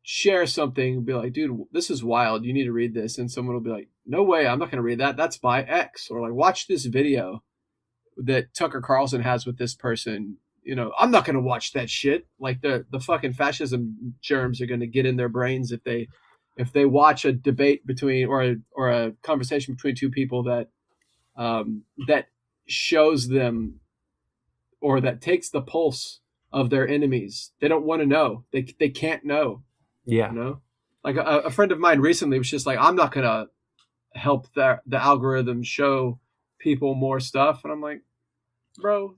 share something and be like, dude, this is wild. You need to read this. And someone will be like, no way, I'm not going to read that. That's my ex. Or like, watch this video that Tucker Carlson has with this person. I'm not going to watch that shit. Like the fucking fascism germs are going to get in their brains if they watch a debate between or a conversation between two people that shows them, or that takes the pulse of their enemies. They don't want to know. They can't know. Yeah. Like a friend of mine recently was just like, I'm not going to help the algorithm show people more stuff. And I'm like, bro,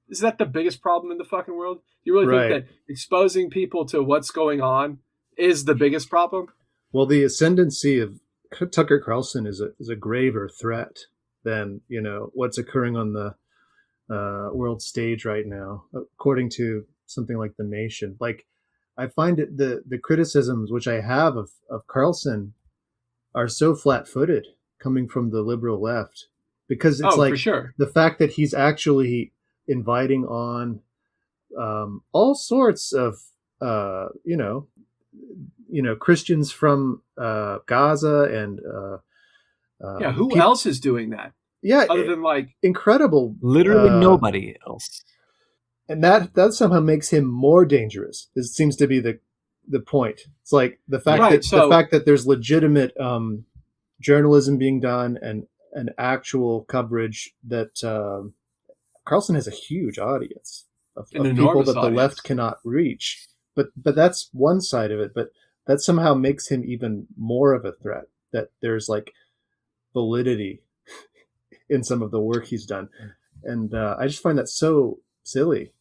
is that the biggest problem in the fucking world? You really think that exposing people to what's going on is the biggest problem? Well, the ascendancy of Tucker Carlson is a graver threat than what's occurring on the world stage right now, according to something like The Nation. Like, I find it the criticisms which I have of Carlson are so flat-footed coming from the liberal left, because it's like, for sure, the fact that he's actually inviting on all sorts of Christians from Gaza and who else is doing that? Yeah, other than like incredible, literally nobody else. And that somehow makes him more dangerous. This seems to be the point. It's like the fact the fact that there's legitimate journalism being done and an actual coverage that Carlson has a huge audience of people that the left cannot reach. But that's one side of it. But that somehow makes him even more of a threat. That there's like validity in some of the work he's done, and I just find that so silly.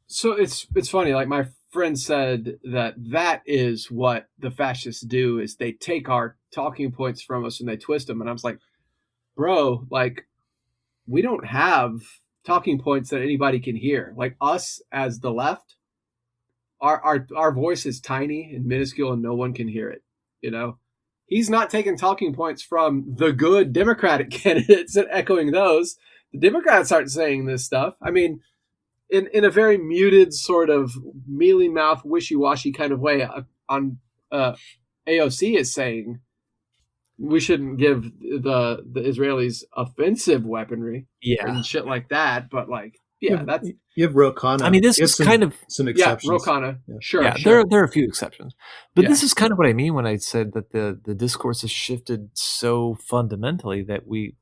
So it's funny. Like, my friend said that is what the fascists do, is they take our talking points from us and they twist them. And I was like, bro, like, we don't have talking points that anybody can hear. Like, us as the left, our voice is tiny and minuscule and no one can hear it. He's not taking talking points from the good Democratic candidates and echoing those. The Democrats aren't saying this stuff. I mean, in a very muted, sort of mealy mouth, wishy-washy kind of way, on AOC is saying, we shouldn't give the Israelis offensive weaponry and shit like that. But like, yeah, that's you have Rokana. I mean, this You have is kind of some yeah, exceptions. Rokana. Yeah. Sure, yeah. sure. There are a few exceptions, but Yeah. this is kind of what I mean when I said that the discourse has shifted so fundamentally that we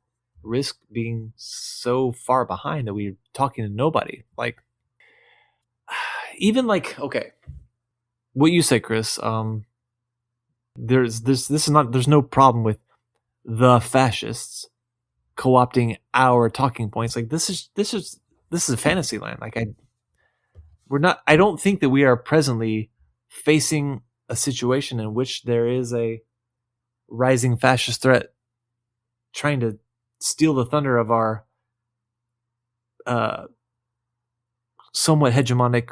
risk being so far behind that we're talking to nobody. Like, even like, okay, what you say, Chris. There's no problem with the fascists co-opting our talking points. Like, this is a fantasy land. Like, I don't think that we are presently facing a situation in which there is a rising fascist threat trying to steal the thunder of our somewhat hegemonic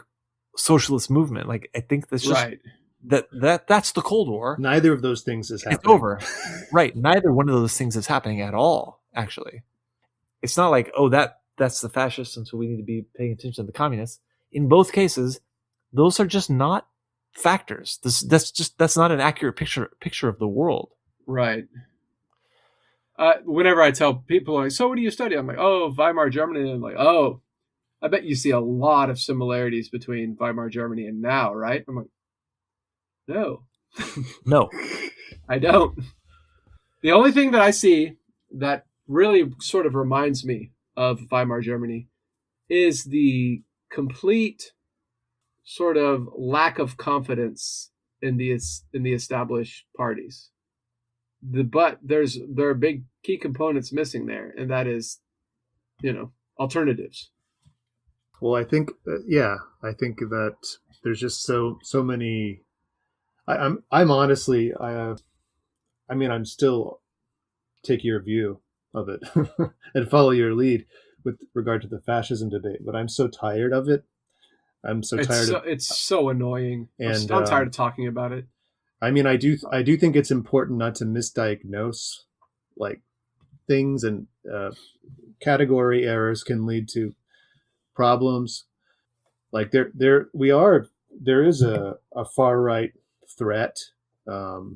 socialist movement. Like, I think that's just Right. that's the Cold War. Neither of those things is happening. It's over. Right. Neither one of those things is happening at all, actually. It's not like, oh, that's the fascists, and so we need to be paying attention to the communists. In both cases, those are just not factors. That's not an accurate picture of the world. Right. Whenever I tell people, like, so what do you study? I'm like, oh, Weimar Germany. And I'm like, oh, I bet you see a lot of similarities between Weimar Germany and now, right? I'm like, no. No. I don't. The only thing that I see that really sort of reminds me of Weimar Germany is the complete sort of lack of confidence in the established parties. But there are big key components missing there, and that is, alternatives. Well, I think I think that there's just so many. I'm honestly I'm still take your view of it and follow your lead with regard to the fascism debate, but I'm so tired of it. I'm so tired of it's so annoying, and I'm tired of talking about it. I mean, I do think it's important not to misdiagnose like things, and category errors can lead to problems. Like there is a far right threat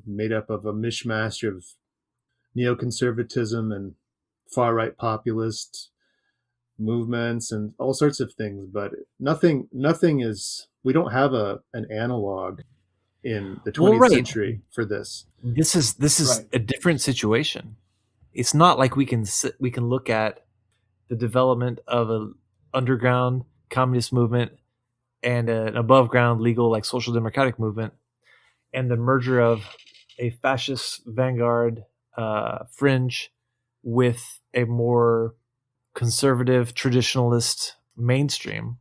made up of a mishmash of neoconservatism and far right populist movements and all sorts of things, but nothing is. We don't have an analog in the 20th century for this. This is right. A different situation. It's not like we can look at the development of an underground communist movement and an above ground legal like social democratic movement and the merger of a fascist vanguard fringe with a more conservative traditionalist mainstream,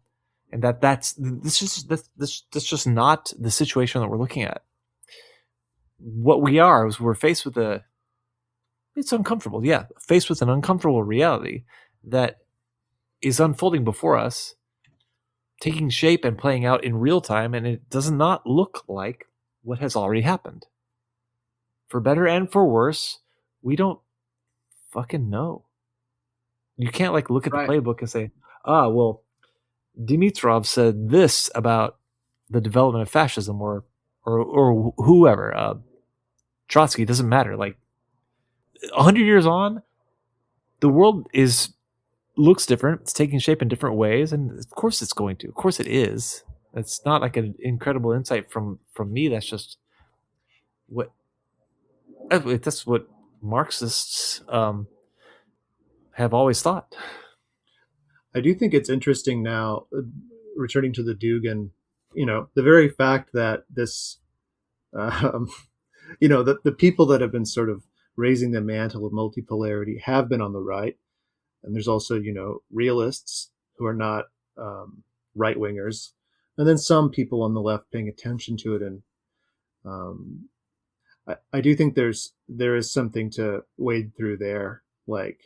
and that's just not the situation that we're looking at. What we are is we're faced with it's uncomfortable, faced with an uncomfortable reality that is unfolding before us, taking shape and playing out in real time, and it does not look like what has already happened. For better and for worse, we don't fucking know. You can't like look at the playbook and say, well, Dimitrov said this about the development of fascism or whoever. Trotsky, doesn't matter. Like 100 years on, the world looks different. It's taking shape in different ways, and of course it's going to. Of course it is. It's not like an incredible insight from me. That's just that's what Marxists have always thought. I do think it's interesting now, returning to the Dugan, the very fact that this, the people that have been sort of raising the mantle of multipolarity have been on the right. And there's also, realists who are not right-wingers. And then some people on the left paying attention to it. And I do think there is something to wade through there. Like,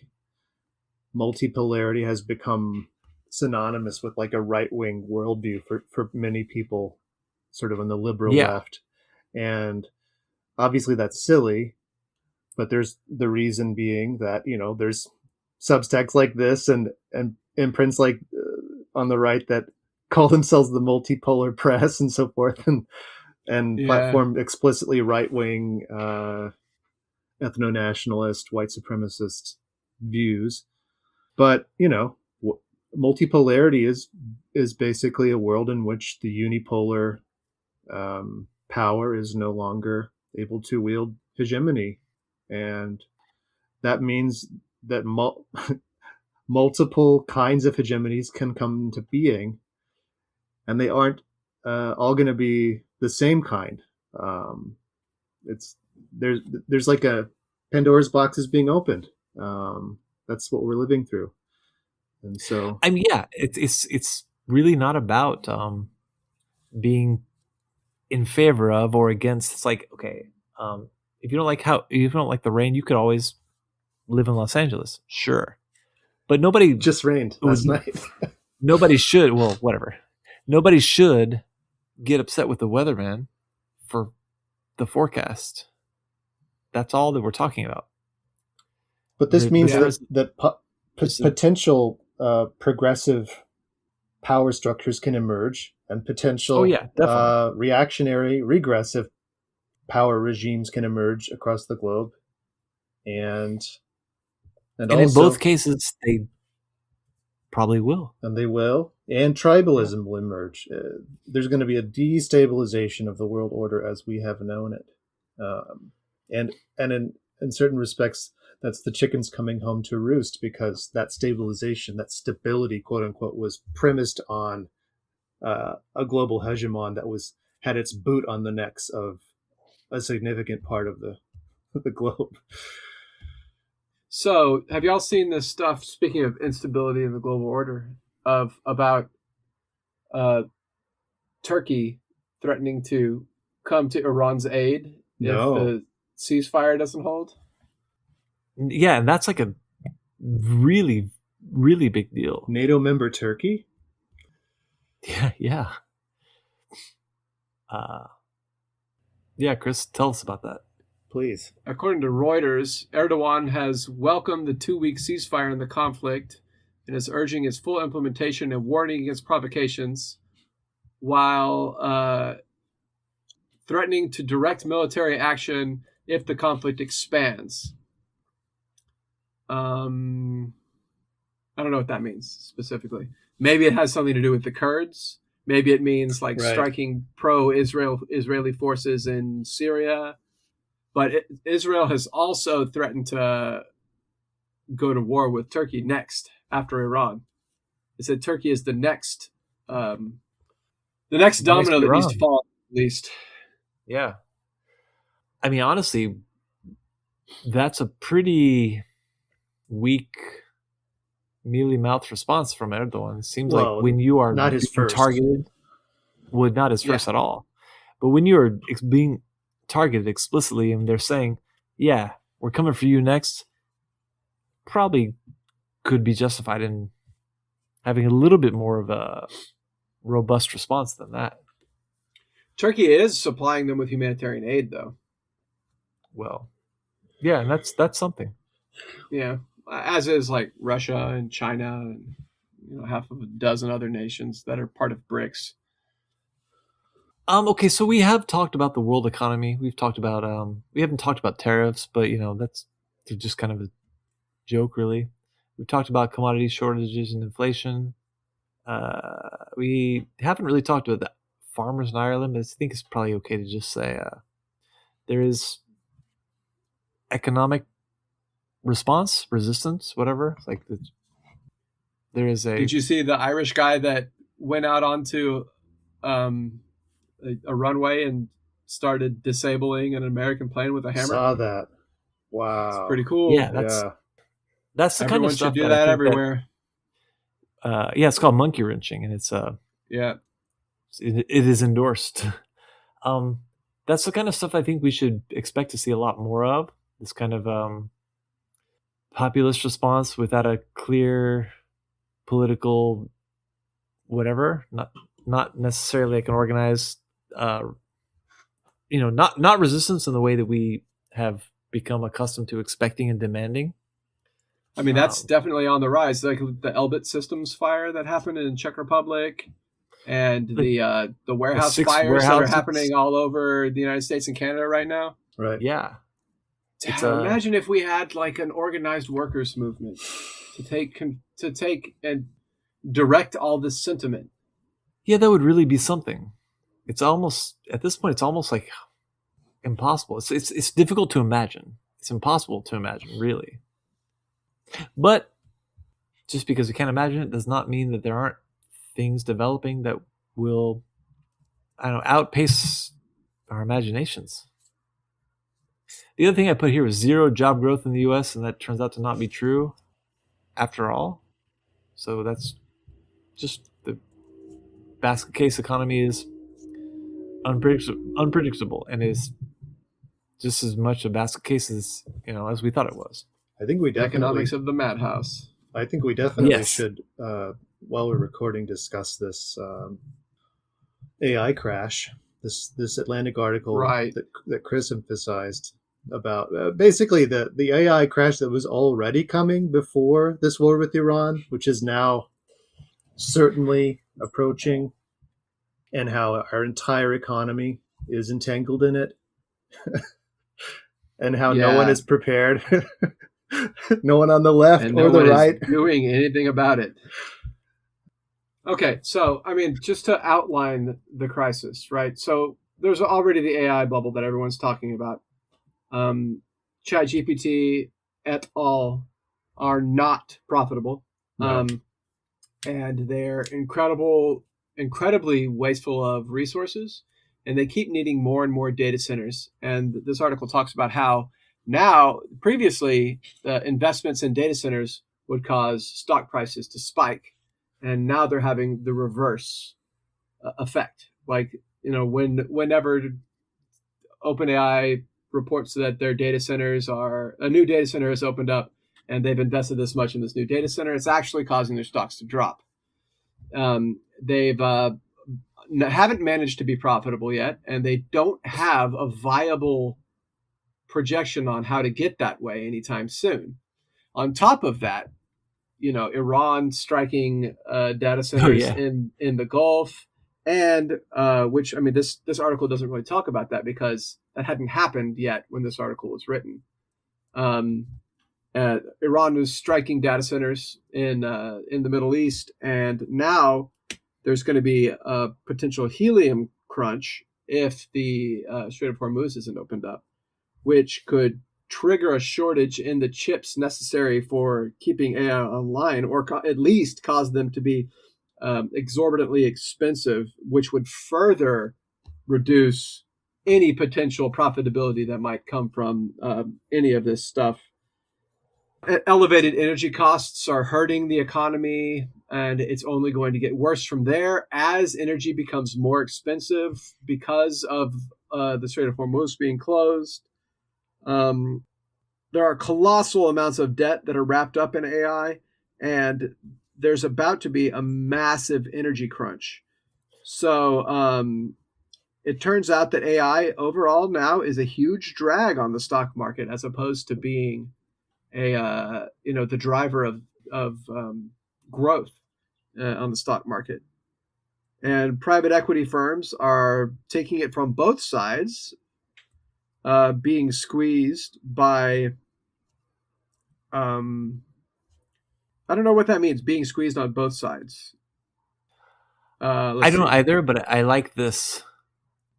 multipolarity has become synonymous with like a right-wing worldview for many people sort of on the liberal left. And obviously that's silly, but there's the reason being that, there's Substacks like this and imprints like on the right that call themselves the multipolar press and so forth, and platform explicitly right-wing ethno-nationalist, white supremacist views. But, multipolarity is basically a world in which the unipolar power is no longer able to wield hegemony. And that means that multiple kinds of hegemonies can come into being, and they aren't all going to be the same kind. There's like a Pandora's box is being opened. That's what we're living through, and so I mean, yeah, it's really not about being in favor of or against. It's like, okay, if you don't like the rain, you could always live in Los Angeles, sure, but nobody just rained last night. Nobody should. Well, whatever. Nobody should get upset with the weatherman for the forecast. That's all that we're talking about. But this means that potential progressive power structures can emerge, and potential reactionary, regressive power regimes can emerge across the globe. And also, in both cases, they probably will. And they will. And tribalism will emerge. There's going to be a destabilization of the world order as we have known it. And in certain respects, that's the chickens coming home to roost, because that stabilization, that stability, quote unquote, was premised on a global hegemon that had its boot on the necks of a significant part of the globe. So, have y'all seen this stuff, speaking of instability in the global order, about Turkey threatening to come to Iran's aid if the ceasefire doesn't hold? Yeah, and that's like a really, really big deal. NATO member Turkey? Yeah. Yeah, Chris, tell us about that. Please. According to Reuters, Erdogan has welcomed the 2-week ceasefire in the conflict and is urging its full implementation and warning against provocations, while threatening to direct military action if the conflict expands. I don't know what that means specifically. Maybe it has something to do with the Kurds. Maybe it means striking pro-Israeli forces in Syria. But Israel has also threatened to go to war with Turkey next, after Iran. It said Turkey is the next domino that needs to fall, at least. Yeah. I mean, honestly, that's a pretty weak, mealy-mouthed response from Erdogan. It seems like when you are not his first targeted, not his first at all, but when you are being targeted explicitly and they're saying, yeah, we're coming for you next, probably could be justified in having a little bit more of a robust response than that. Turkey is supplying them with humanitarian aid, though. Well, yeah, and that's something. Yeah, as is Russia and China and half of a dozen other nations that are part of BRICS. Okay, so we have talked about the world economy. We've talked about we haven't talked about tariffs, but that's just kind of a joke, really. We've talked about commodity shortages and inflation. We haven't really talked about the farmers in Ireland, but I think it's probably okay to just say there is economic resistance, whatever. There is a. Did you see the Irish guy that went out onto a runway and started disabling an American plane with a hammer? Saw that. Wow, it's pretty cool. Yeah, that's the kind of stuff should do that everywhere. It's called monkey wrenching, and it's it is endorsed. That's the kind of stuff I think we should expect to see a lot more of. This kind of populist response without a clear political whatever, not necessarily like an organized, not resistance in the way that we have become accustomed to expecting and demanding. I mean, that's definitely on the rise. Like the Elbit Systems fire that happened in Czech Republic, and the warehouse fires that are happening all over the United States and Canada right now. Right. Yeah. Imagine if we had like an organized workers movement to take and direct all this sentiment. Yeah, that would really be something. It's almost at this point. It's almost like impossible. It's difficult to imagine. It's impossible to imagine, really. But just because we can't imagine it does not mean that there aren't things developing that will, outpace our imaginations. The other thing I put here was zero job growth in the U.S., and that turns out to not be true after all. So that's just the basket case economy is unpredictable and is just as much a basket case as we thought it was. I think we definitely economics of the madhouse. I think we definitely Yes. should, while we're recording, discuss this AI crash. This Atlantic article Right. that Chris emphasized about basically the AI crash that was already coming before this war with Iran, which is now certainly approaching, and how our entire economy is entangled in it, and how no one is prepared. No one on the left and or no the one right is doing anything about it. Okay, so I mean, just to outline the crisis, right? So there's already the AI bubble that everyone's talking about. ChatGPT et al. Are not profitable, No. and they're incredibly wasteful of resources, and they keep needing more and more data centers. And this article talks about how now, previously, investments in data centers would cause stock prices to spike, and now they're having the reverse effect. Like, whenever OpenAI reports that their data centers a new data center has opened up, and they've invested this much in this new data center, it's actually causing their stocks to drop. They've haven't managed to be profitable yet, and they don't have a viable projection on how to get that way anytime soon. On top of that, Iran striking data centers in the Gulf, and which, I mean, this article doesn't really talk about that because that hadn't happened yet when this article was written. Iran was striking data centers in the Middle East, and now there's going to be a potential helium crunch if the Strait of Hormuz isn't opened up, which could trigger a shortage in the chips necessary for keeping AI online, or at least cause them to be exorbitantly expensive, which would further reduce any potential profitability that might come from any of this stuff. Elevated energy costs are hurting the economy, and it's only going to get worse from there as energy becomes more expensive because of the Strait of Hormuz being closed. There are colossal amounts of debt that are wrapped up in AI, and there's about to be a massive energy crunch. So it turns out that AI overall now is a huge drag on the stock market, as opposed to being the driver of growth on the stock market. And private equity firms are taking it from both sides, being squeezed by I don't know what that means, being squeezed on both sides. I don't either, but I like this.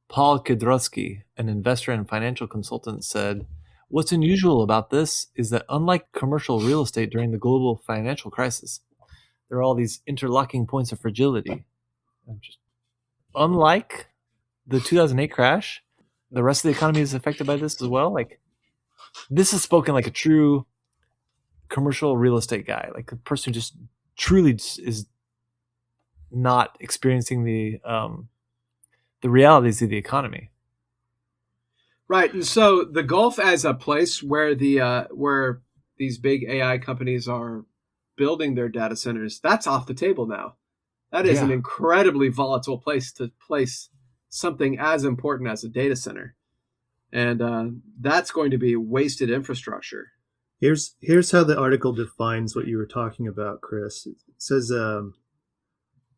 Paul Kudrowski, an investor and financial consultant, said, "What's unusual about this is that unlike commercial real estate during the global financial crisis, there are all these interlocking points of fragility. Unlike the 2008 crash, the rest of the economy is affected by this as well. Like, this is spoken like a true commercial real estate guy, like a person who just truly is not experiencing the realities of the economy." Right, and so the Gulf as a place where where these big AI companies are building their data centers, that's off the table now. That is an incredibly volatile place to place something as important as a data center, and that's going to be wasted infrastructure. Here's how the article defines what you were talking about, Chris. It says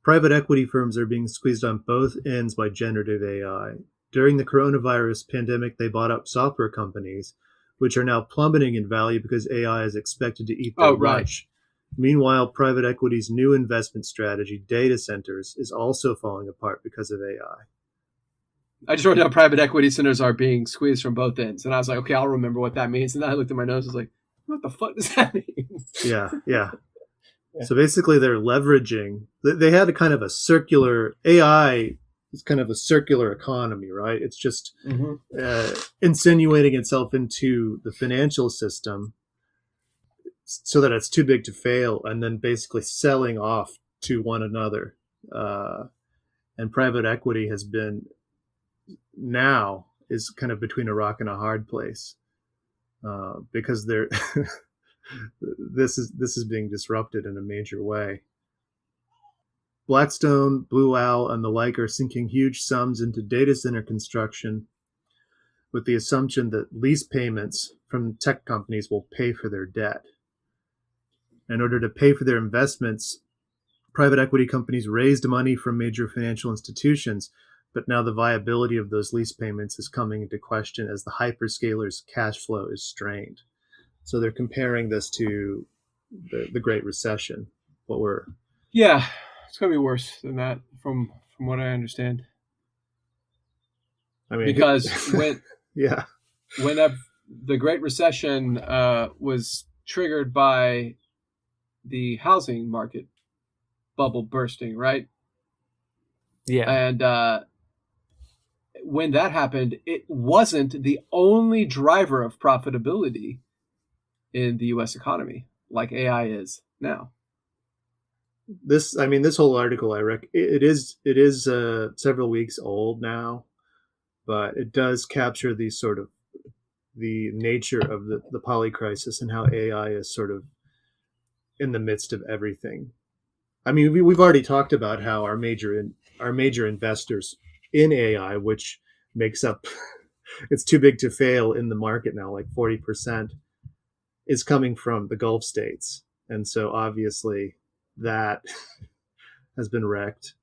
private equity firms are being squeezed on both ends by generative AI. During the coronavirus pandemic, they bought up software companies, which are now plummeting in value because AI is expected to eat their Oh, right. lunch. Meanwhile, private equity's new investment strategy, data centers, is also falling apart because of AI. I just wrote down private equity centers are being squeezed from both ends. And I was like, okay, I'll remember what that means. And then I looked at my nose and was like, what the fuck does that mean? Yeah. So basically they're leveraging, they had a kind of a circular, AI is kind of a circular economy, right? It's just insinuating itself into the financial system so that it's too big to fail, and then basically selling off to one another. And private equity has been now is kind of between a rock and a hard place because they're this is being disrupted in a major way. Blackstone, Blue Owl, and the like are sinking huge sums into data center construction with the assumption that lease payments from tech companies will pay for their debt. In order to pay for their investments, private equity companies raised money from major financial institutions, but now the viability of those lease payments is coming into question as the hyperscalers' cash flow is strained. So they're comparing this to the Great Recession. Yeah, it's going to be worse than that from what I understand. I mean, because when the Great Recession was triggered by the housing market bubble bursting, right? Yeah. And when that happened, it wasn't the only driver of profitability in the U.S. economy like AI is now. This whole article, it is several weeks old now, but it does capture the sort of the nature of the poly crisis and how AI is sort of in the midst of everything. I mean, we've already talked about how our major investors in AI, which makes up, it's too big to fail in the market now, like 40%, is coming from the Gulf states. And so obviously that has been wrecked.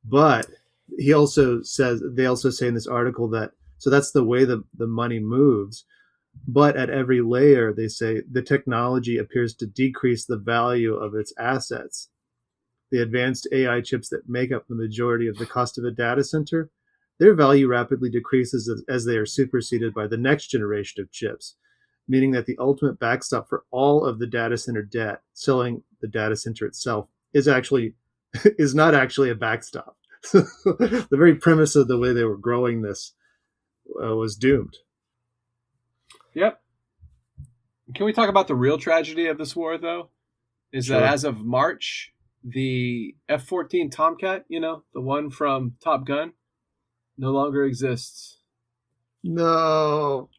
But they also say in this article that, so that's the way the money moves. But at every layer, they say the technology appears to decrease the value of its assets. The advanced AI chips that make up the majority of the cost of a data center, their value rapidly decreases as they are superseded by the next generation of chips, meaning that the ultimate backstop for all of the data center debt, selling the data center itself, is not actually a backstop. The very premise of the way they were growing this was doomed. Yep. Can we talk about the real tragedy of this war, though? Is that as of March, the F-14 Tomcat, the one from Top Gun, no longer exists. No.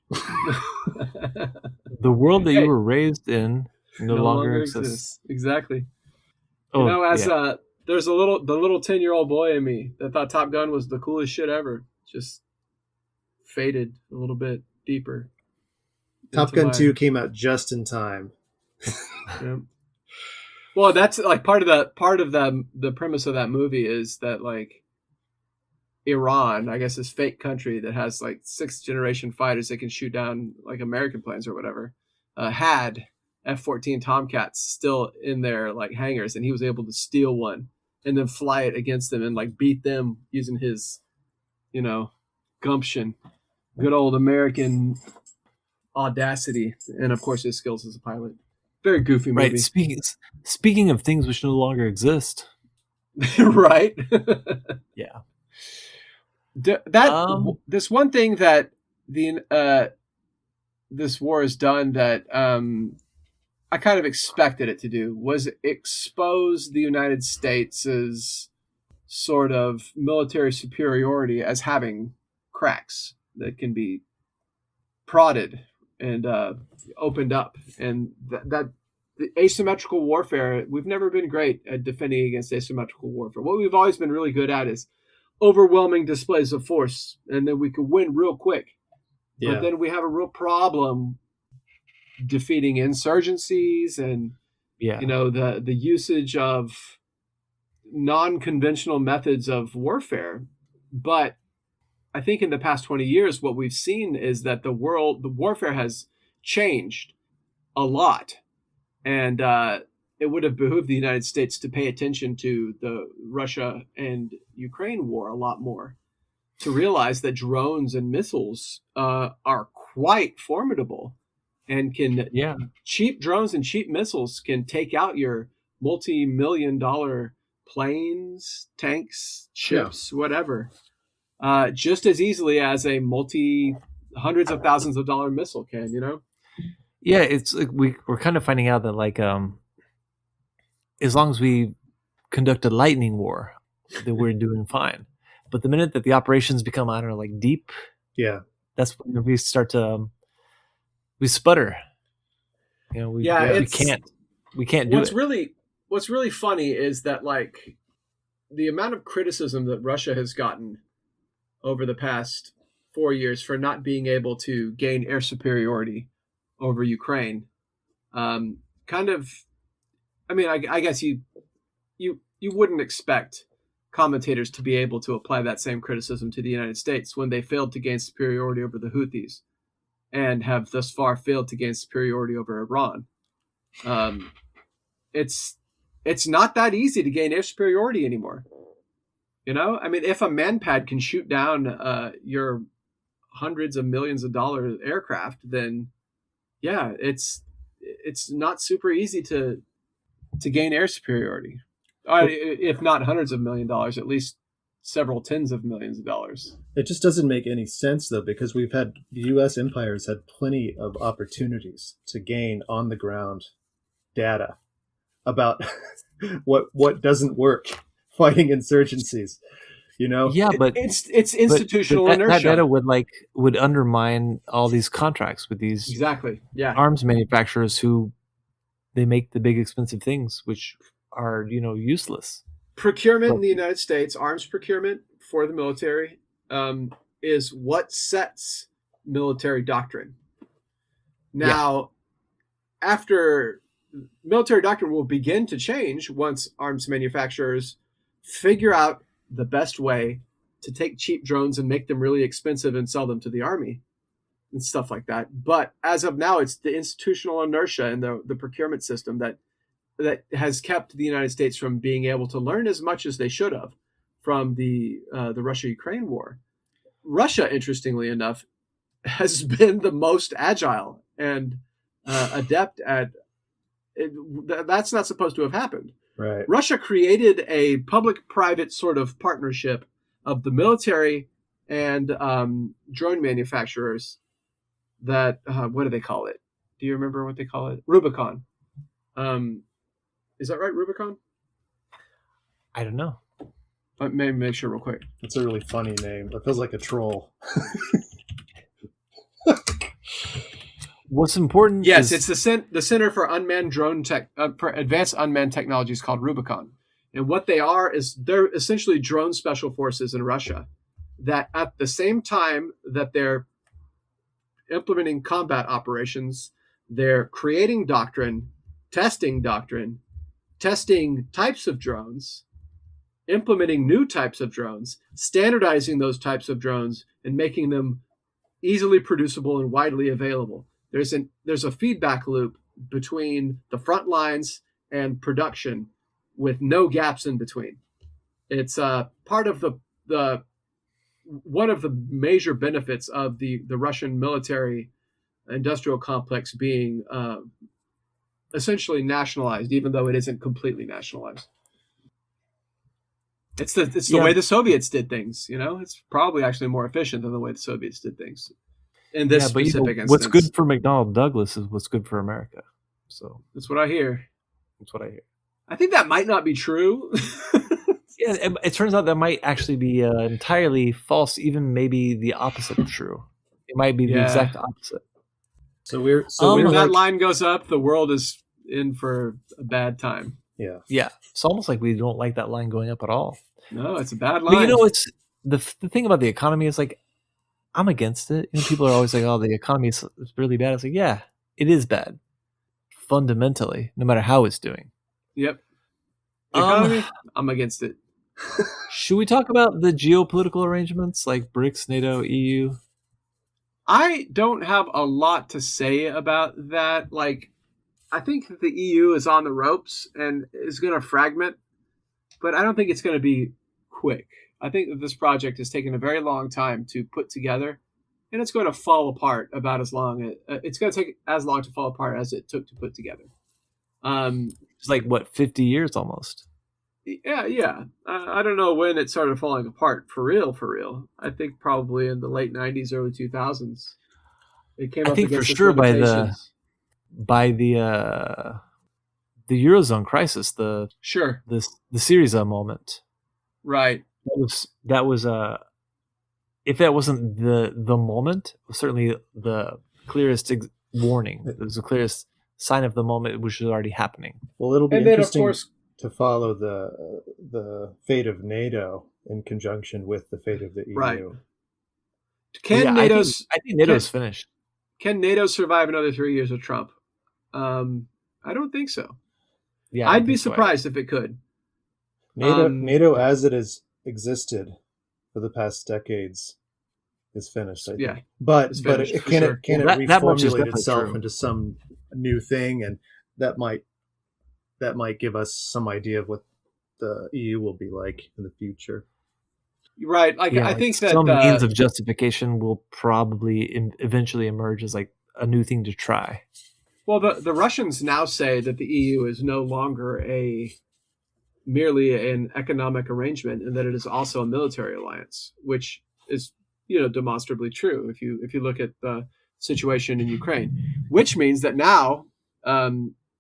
The world that you were raised in no longer exists. Exactly. There's the little 10-year-old boy in me that thought Top Gun was the coolest shit ever. Just faded a little bit deeper. Top Gun 2 came out just in time. Yeah. Well, that's like part of the premise of that movie is that like Iran, I guess, this fake country that has like 6th generation fighters that can shoot down like American planes or whatever, had F-14 Tomcats still in their like hangars, and he was able to steal one and then fly it against them and like beat them using his, gumption, good old American audacity, and of course his skills as a pilot. Very goofy movie. Right. Speaking of things which no longer exist. Right. Yeah. This one thing that this war has done that I kind of expected it to do was expose the United States' sort of military superiority as having cracks that can be prodded and opened up, and that the asymmetrical warfare, we've never been great at defending against asymmetrical warfare. What we've always been really good at is overwhelming displays of force, and then we could win real quick. Yeah. But then we have a real problem defeating insurgencies and the usage of non-conventional methods of warfare. But I think in the past 20 years, what we've seen is that the warfare has changed a lot, and it would have behooved the United States to pay attention to the Russia and Ukraine war a lot more, to realize that drones and missiles are quite formidable, and cheap drones and cheap missiles can take out your multi-million-dollar planes, tanks, ships, whatever, just as easily as a hundreds of thousands of dollar missile can, Yeah, it's like we're kind of finding out that like as long as we conduct a lightning war, that we're doing fine. But the minute that the operations become, I don't know, like deep, that's when we start to we sputter. We can't do it. What's really funny is that like the amount of criticism that Russia has gotten over the past 4 years for not being able to gain air superiority over Ukraine, kind of. I mean, I guess you wouldn't expect commentators to be able to apply that same criticism to the United States when they failed to gain superiority over the Houthis and have thus far failed to gain superiority over Iran. It's not that easy to gain air superiority anymore. I mean, if a manpad can shoot down your hundreds of millions of dollar aircraft, then yeah, it's not super easy to gain air superiority. If not hundreds of $1 million, at least several tens of millions of dollars. It just doesn't make any sense, though, because the U.S. empire has had plenty of opportunities to gain on the ground data about what doesn't work fighting insurgencies. Yeah, but it's institutional inertia. That data would undermine all these contracts with these arms manufacturers who they make the big expensive things, which are useless. Procurement in the United States, arms procurement for the military, is what sets military doctrine. Now, after military doctrine will begin to change once arms manufacturers figure out the best way to take cheap drones and make them really expensive and sell them to the army and stuff like that. But as of now, it's the institutional inertia and the procurement system that has kept the United States from being able to learn as much as they should have from the Russia-Ukraine war. Russia, interestingly enough, has been the most agile and adept at it. That's not supposed to have happened. Right. Russia created a public-private sort of partnership of the military and drone manufacturers that, what do they call it? Do you remember what they call it? Rubicon. Is that right, Rubicon? I don't know. Maybe make sure real quick. It's a really funny name. It feels like a troll. What's important? Yes, it's the Center for Unmanned Drone for Advanced Unmanned Technologies, called Rubicon. And what they are is they're essentially drone special forces in Russia that at the same time that they're implementing combat operations, they're creating doctrine, testing types of drones, implementing new types of drones, standardizing those types of drones, and making them easily producible and widely available. There's a feedback loop between the front lines and production with no gaps in between. It's part of the one of the major benefits of the Russian military industrial complex being essentially nationalized, even though it isn't completely nationalized. It's the way the Soviets did things. It's probably actually more efficient than the way the Soviets did things. In this specific instance, what's good for McDonnell Douglas is what's good for America. So that's what I hear. I think that might not be true. Yeah, it turns out that might actually be entirely false. Even maybe the opposite of true. It might be the exact opposite. So when that line goes up, the world is in for a bad time. Yeah. It's almost like we don't like that line going up at all. No, it's a bad line. But it's the thing about the economy is like, I'm against it. People are always like, "Oh, the economy is really bad." It's like, yeah, it is bad, fundamentally, no matter how it's doing. Yep. The economy, I'm against it. Should we talk about the geopolitical arrangements like BRICS, NATO, EU? I don't have a lot to say about that. Like, I think that the EU is on the ropes and is going to fragment, but I don't think it's going to be quick. I think that this project has taken a very long time to put together, and it's going to fall apart about as long. It's going to take as long to fall apart as it took to put together. It's like what, 50 years almost. Yeah. I don't know when it started falling apart for real. I think probably in the late '90s, early 2000s. It came I up think for against its sure limitations. by the Eurozone crisis, Sure, the Syriza moment. right. That was if that wasn't the moment, it was certainly the clearest warning. It was the clearest sign of the moment, which was already happening. Well, it'll be And then, of interesting course, to follow the fate of NATO in conjunction with the fate of the EU. right. I think NATO's finished. Can NATO survive another 3 years of Trump? I don't think so. Yeah, I'd be surprised if it could. NATO as it has existed for the past decades is finished, I think. Yeah, but finished, can sure. it that much is reformulate definitely itself true. into some new thing, and that might give us some idea of what the EU will be like in the future. Right. Like, I think that some means of justification will probably eventually emerge as like a new thing to try. Well, the Russians now say that the EU is no longer merely an economic arrangement, and that it is also a military alliance, which is demonstrably true if you look at the situation in Ukraine, which means that now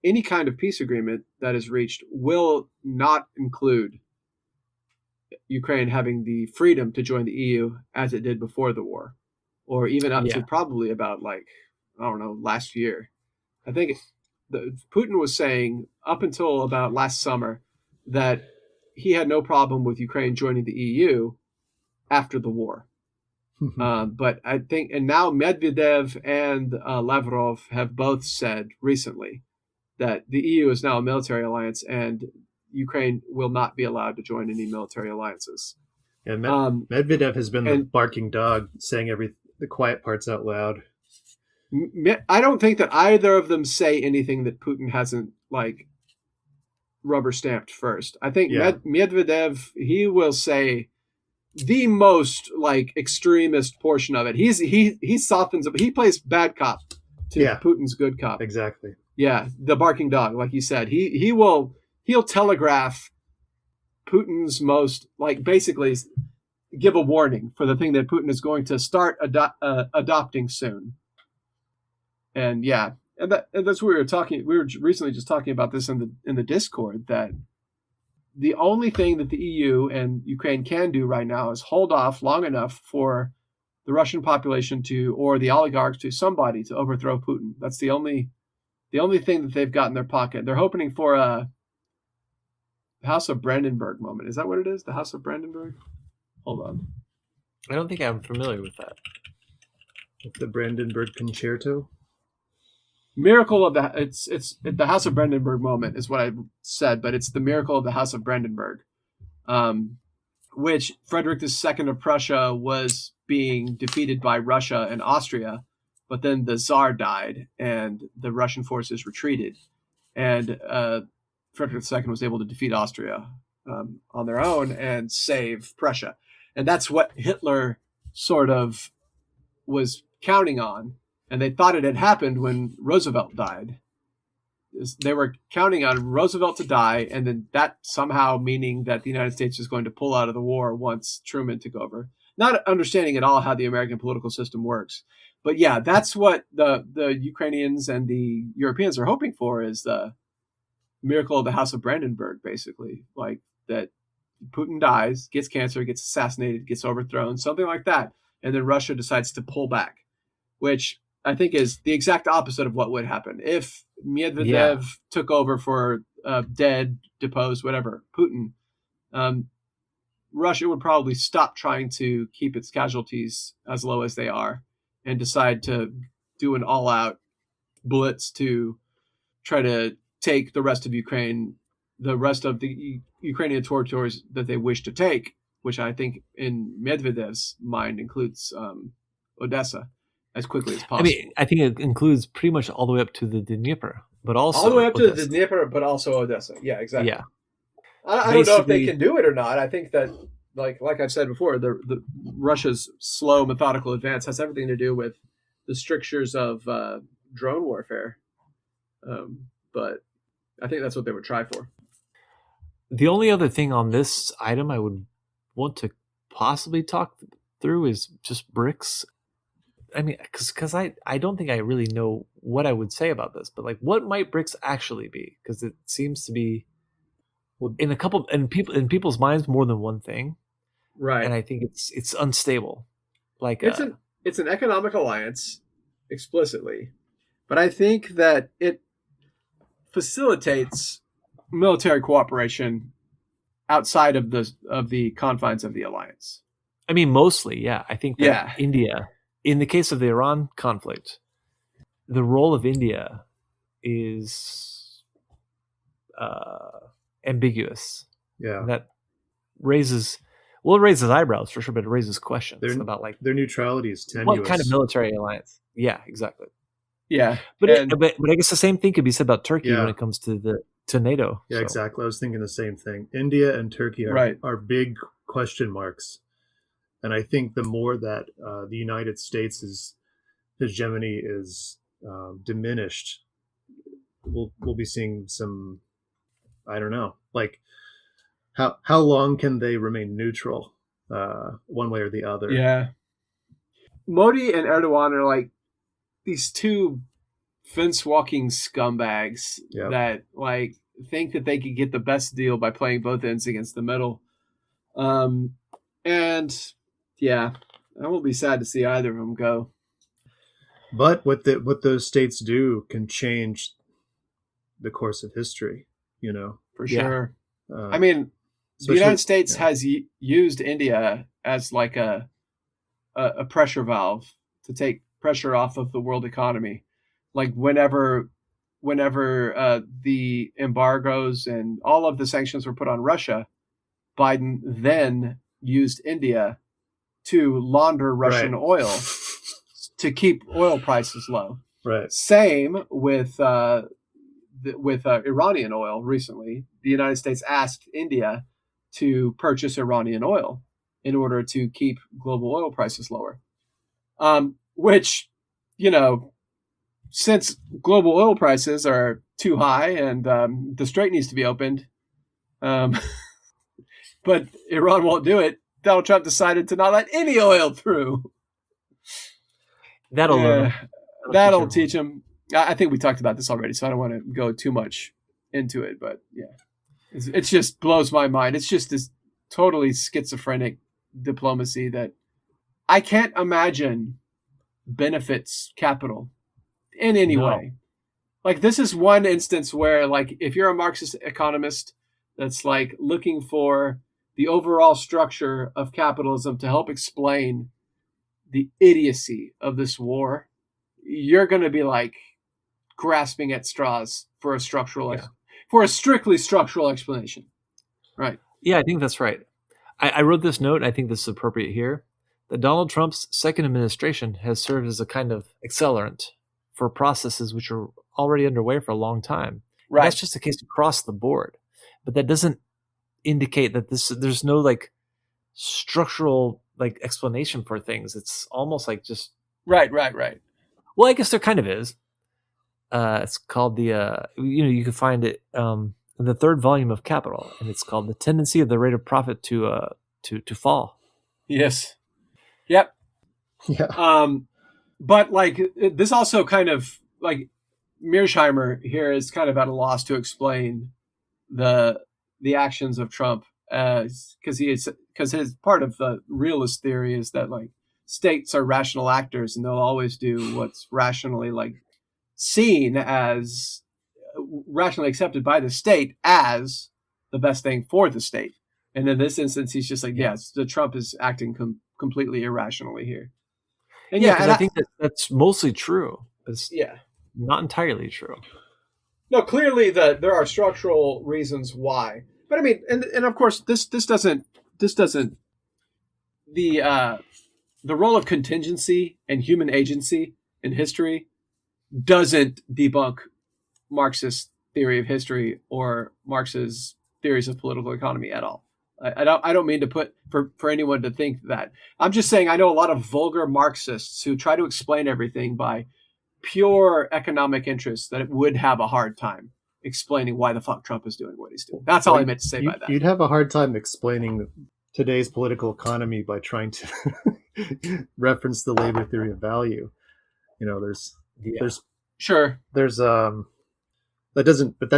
any kind of peace agreement that is reached will not include Ukraine having the freedom to join the EU as it did before the war, or even up to probably about last year. I think Putin was saying up until about last summer that he had no problem with Ukraine joining the EU after the war. But I think, and now Medvedev and Lavrov have both said recently that the EU is now a military alliance and Ukraine will not be allowed to join any military alliances. Yeah, Medvedev has been the barking dog, saying the quiet parts out loud. I don't think that either of them say anything that Putin hasn't rubber stamped first. I think Medvedev, he will say the most extremist portion of it. He softens up. He plays bad cop to Putin's good cop. Exactly. Yeah, the barking dog, like you said. He'll telegraph Putin's most basically give a warning for the thing that Putin is going to start adopting soon. And that's what we were talking. We were recently just talking about this in the Discord, that the only thing that the EU and Ukraine can do right now is hold off long enough for the Russian population or the oligarchs somebody to overthrow Putin. That's the only thing that they've got in their pocket. They're hoping for a House of Brandenburg moment. Is that what it is? The House of Brandenburg? Hold on. I don't think I'm familiar with that. The Brandenburg Concerto? Miracle of it's the House of Brandenburg moment is what I said, but it's the miracle of the House of Brandenburg, which Frederick II of Prussia was being defeated by Russia and Austria, but then the Tsar died and the Russian forces retreated, and Frederick II was able to defeat Austria on their own and save Prussia, and that's what Hitler sort of was counting on. And they thought it had happened when Roosevelt died. They were counting on Roosevelt to die, and then that somehow meaning that the United States was going to pull out of the war once Truman took over. Not understanding at all how the American political system works. But yeah, that's what the Ukrainians and the Europeans are hoping for, is the miracle of the House of Brandenburg, basically. Like that Putin dies, gets cancer, gets assassinated, gets overthrown, something like that. And then Russia decides to pull back, which I think is the exact opposite of what would happen if Medvedev took over for dead, deposed, whatever, Putin. Russia would probably stop trying to keep its casualties as low as they are and decide to do an all-out blitz to try to take the rest of Ukraine, the rest of the Ukrainian territories that they wish to take, which I think in Medvedev's mind includes Odessa. as quickly as I possible. mean, I think it includes pretty much all the way up to the Dnieper, but also all the way up to the Odessa. Dnieper, but also Odessa. Yeah, exactly. Yeah. I don't know if they Basically- can do it or not. I think that, like I've said before, the Russia's slow, methodical advance has everything to do with the strictures of drone warfare. But I think that's what they would try for. The only other thing on this item I would want to possibly talk through is just BRICS. I mean, because I don't think I really know what I would say about this, but like, what might BRICS actually be? Because it seems to be in people's minds more than one thing, Right. and I think it's unstable. Like it's an economic alliance explicitly, but I think that it facilitates military cooperation outside of the confines of the alliance. I mean, mostly, yeah. I think that Yeah. India, in the case of the Iran conflict, the role of India is ambiguous. Yeah. And that raises eyebrows for sure, but it raises questions about like their neutrality is tenuous. what kind of military alliance. Yeah, exactly. Yeah, but I guess the same thing could be said about Turkey when it comes to NATO. Yeah, exactly. I was thinking the same thing. India and Turkey are big question marks, and I think the more that the United States' hegemony is diminished, we'll be seeing some. I don't know, like how long can they remain neutral, one way or the other? Yeah, Modi and Erdogan are like these two fence-walking scumbags that like think that they could get the best deal by playing both ends against the middle. And yeah, I won't be sad to see either of them go. But what those states do can change the course of history, For sure. I mean, the United States has used India as like a pressure valve to take pressure off of the world economy. Like whenever the embargoes and all of the sanctions were put on Russia, Biden then used India to launder Russian oil to keep oil prices low. Right. Same with Iranian oil recently. The United States asked India to purchase Iranian oil in order to keep global oil prices lower. Which, since global oil prices are too high and the strait needs to be opened, but Iran won't do it, Donald Trump decided to not let any oil through. That'll teach him. I think we talked about this already, so I don't want to go too much into it, but yeah. It just blows my mind. It's just this totally schizophrenic diplomacy that I can't imagine benefits capital in any way. Like, this is one instance where, like, if you're a Marxist economist that's like looking for the overall structure of capitalism to help explain the idiocy of this war, you're going to be like grasping at straws for a strictly structural explanation. Right. Yeah, I think that's right. I wrote this note, and I think this is appropriate here, that Donald Trump's second administration has served as a kind of accelerant for processes which are already underway for a long time. Right. And that's just the case across the board. But that doesn't indicate that there's no like structural like explanation for things. It's almost like just right. Well, I guess there kind of is. It's called the you can find it in the third volume of Capital, and it's called The Tendency of the Rate of Profit to Fall. Yes. Yep. Yeah. But like this also kind of like Mearsheimer here is kind of at a loss to explain the actions of Trump because his part of the realist theory is that like states are rational actors and they'll always do what's rationally like seen as rationally accepted by the state as the best thing for the state. And in this instance, he's just like, yes, the Trump is acting completely irrationally here. And I think that's mostly true. It's not entirely true. No, clearly there are structural reasons why. But I mean, and of course, this doesn't the the role of contingency and human agency in history doesn't debunk Marxist theory of history or Marx's theories of political economy at all. I don't mean to put for anyone to think that. I'm just saying I know a lot of vulgar Marxists who try to explain everything by pure economic interests that it would have a hard time explaining why the fuck Trump is doing what he's doing. That's all I meant to say by that. You'd have a hard time explaining today's political economy by trying to reference the labor theory of value. There's sure that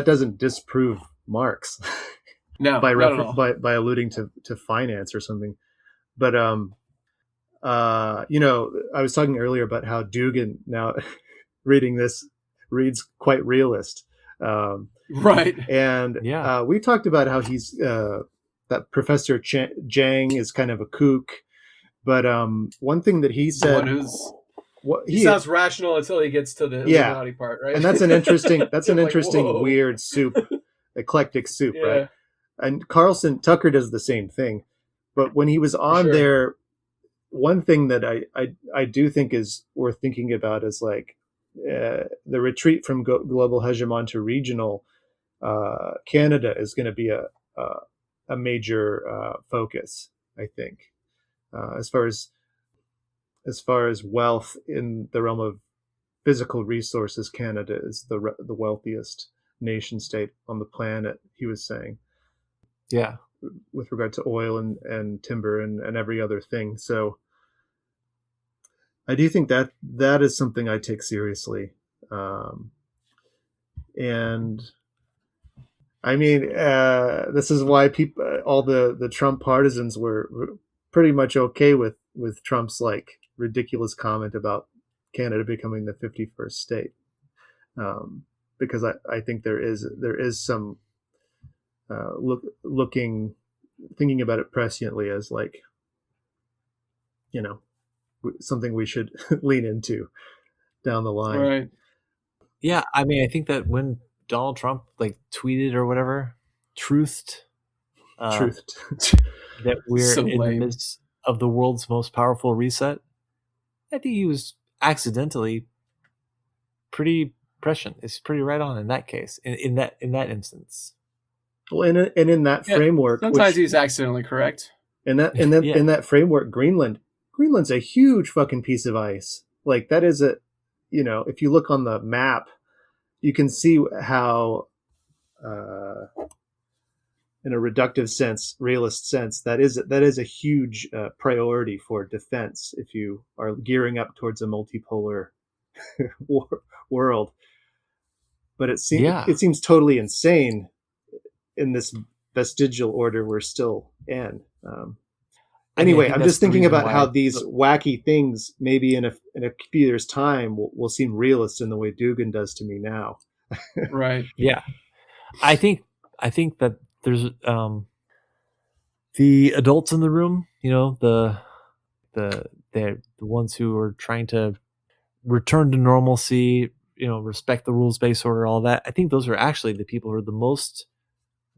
doesn't disprove Marx. No, by alluding to finance or something. But I was talking earlier about how Dugan now reading this reads quite realist. Right. And we talked about how he's that Professor Jang is kind of a kook. But one thing that he said, he sounds rational until he gets to the Illuminati part, right? And that's an interesting weird soup, eclectic soup, right? And Tucker does the same thing. But when he was on there, one thing that I do think is worth thinking about is like the retreat from global hegemon to regional. Canada is going to be a major focus, I think, as far as wealth in the realm of physical resources. Canada is the wealthiest nation state on the planet, he was saying. Yeah, with regard to oil and timber and every other thing. So I do think that is something I take seriously. And I mean, this is why all the Trump partisans were pretty much okay with Trump's like ridiculous comment about Canada becoming the 51st state. Because I think there is some thinking about it presciently as like, something we should lean into down the line. Right. Yeah, I mean, I think that when Donald Trump like tweeted or whatever, truthed that we're So in lame. the midst of the world's most powerful reset, I think he was accidentally pretty prescient. It's pretty right on in that case, in that instance. Well, and in that framework, sometimes he's accidentally correct. In that framework, Greenland's a huge fucking piece of ice. Like that is if you look on the map, you can see how, in a reductive sense, realist sense, that is a huge priority for defense if you are gearing up towards a multipolar world. But it seems totally insane in this vestigial order we're still in. Anyway, I'm just thinking about how these wacky things, maybe in a few years' time, will seem realist in the way Dugan does to me now. Right. Yeah, I think that there's the adults in the room. The ones who are trying to return to normalcy. Respect the rules-based order, all that. I think those are actually the people who are the most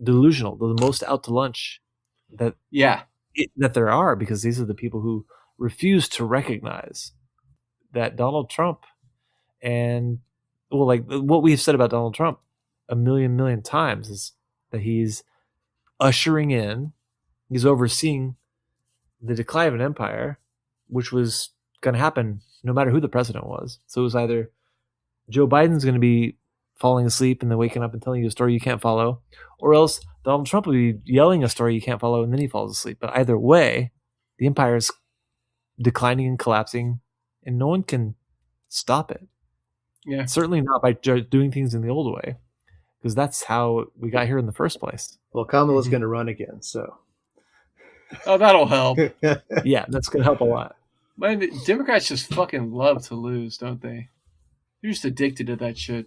delusional, the most out to lunch that there are, because these are the people who refuse to recognize that Donald Trump and like what we've said about Donald Trump a million times is that he's ushering in, he's overseeing the decline of an empire, which was going to happen no matter who the president was. So it was either Joe Biden's going to be falling asleep and then waking up and telling you a story you can't follow, or else Donald Trump will be yelling a story you can't follow and then he falls asleep. But either way, the empire is declining and collapsing, and no one can stop it. Yeah, certainly not by doing things in the old way, because that's how we got here in the first place. Well, Kamala's going to run again, so. Oh, that'll help. Yeah, that's going to help a lot. Man, the Democrats just fucking love to lose, don't they? They're just addicted to that shit.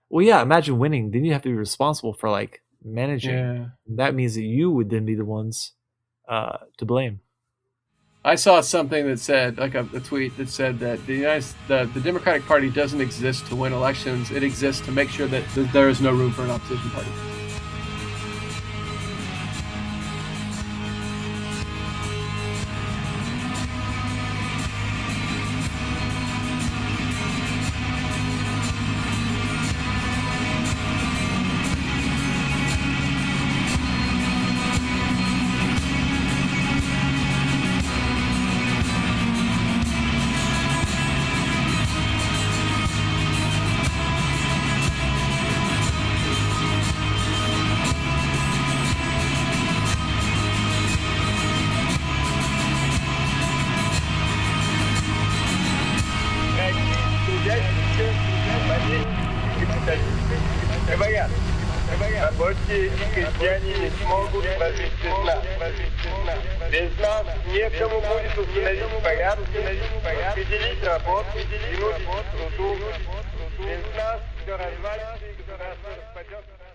Well, yeah, imagine winning. Then you have to be responsible for like managing. Yeah. That means that you would then be the ones to blame. I saw something that said, like a tweet that said that the Democratic Party doesn't exist to win elections. It exists to make sure that there is no room for an opposition party. Одни крестьяне не смогут прожить без нас. Без нас некому будет установить порядок, определить работу, тянуть труду. Без нас все развалится и государство распадется.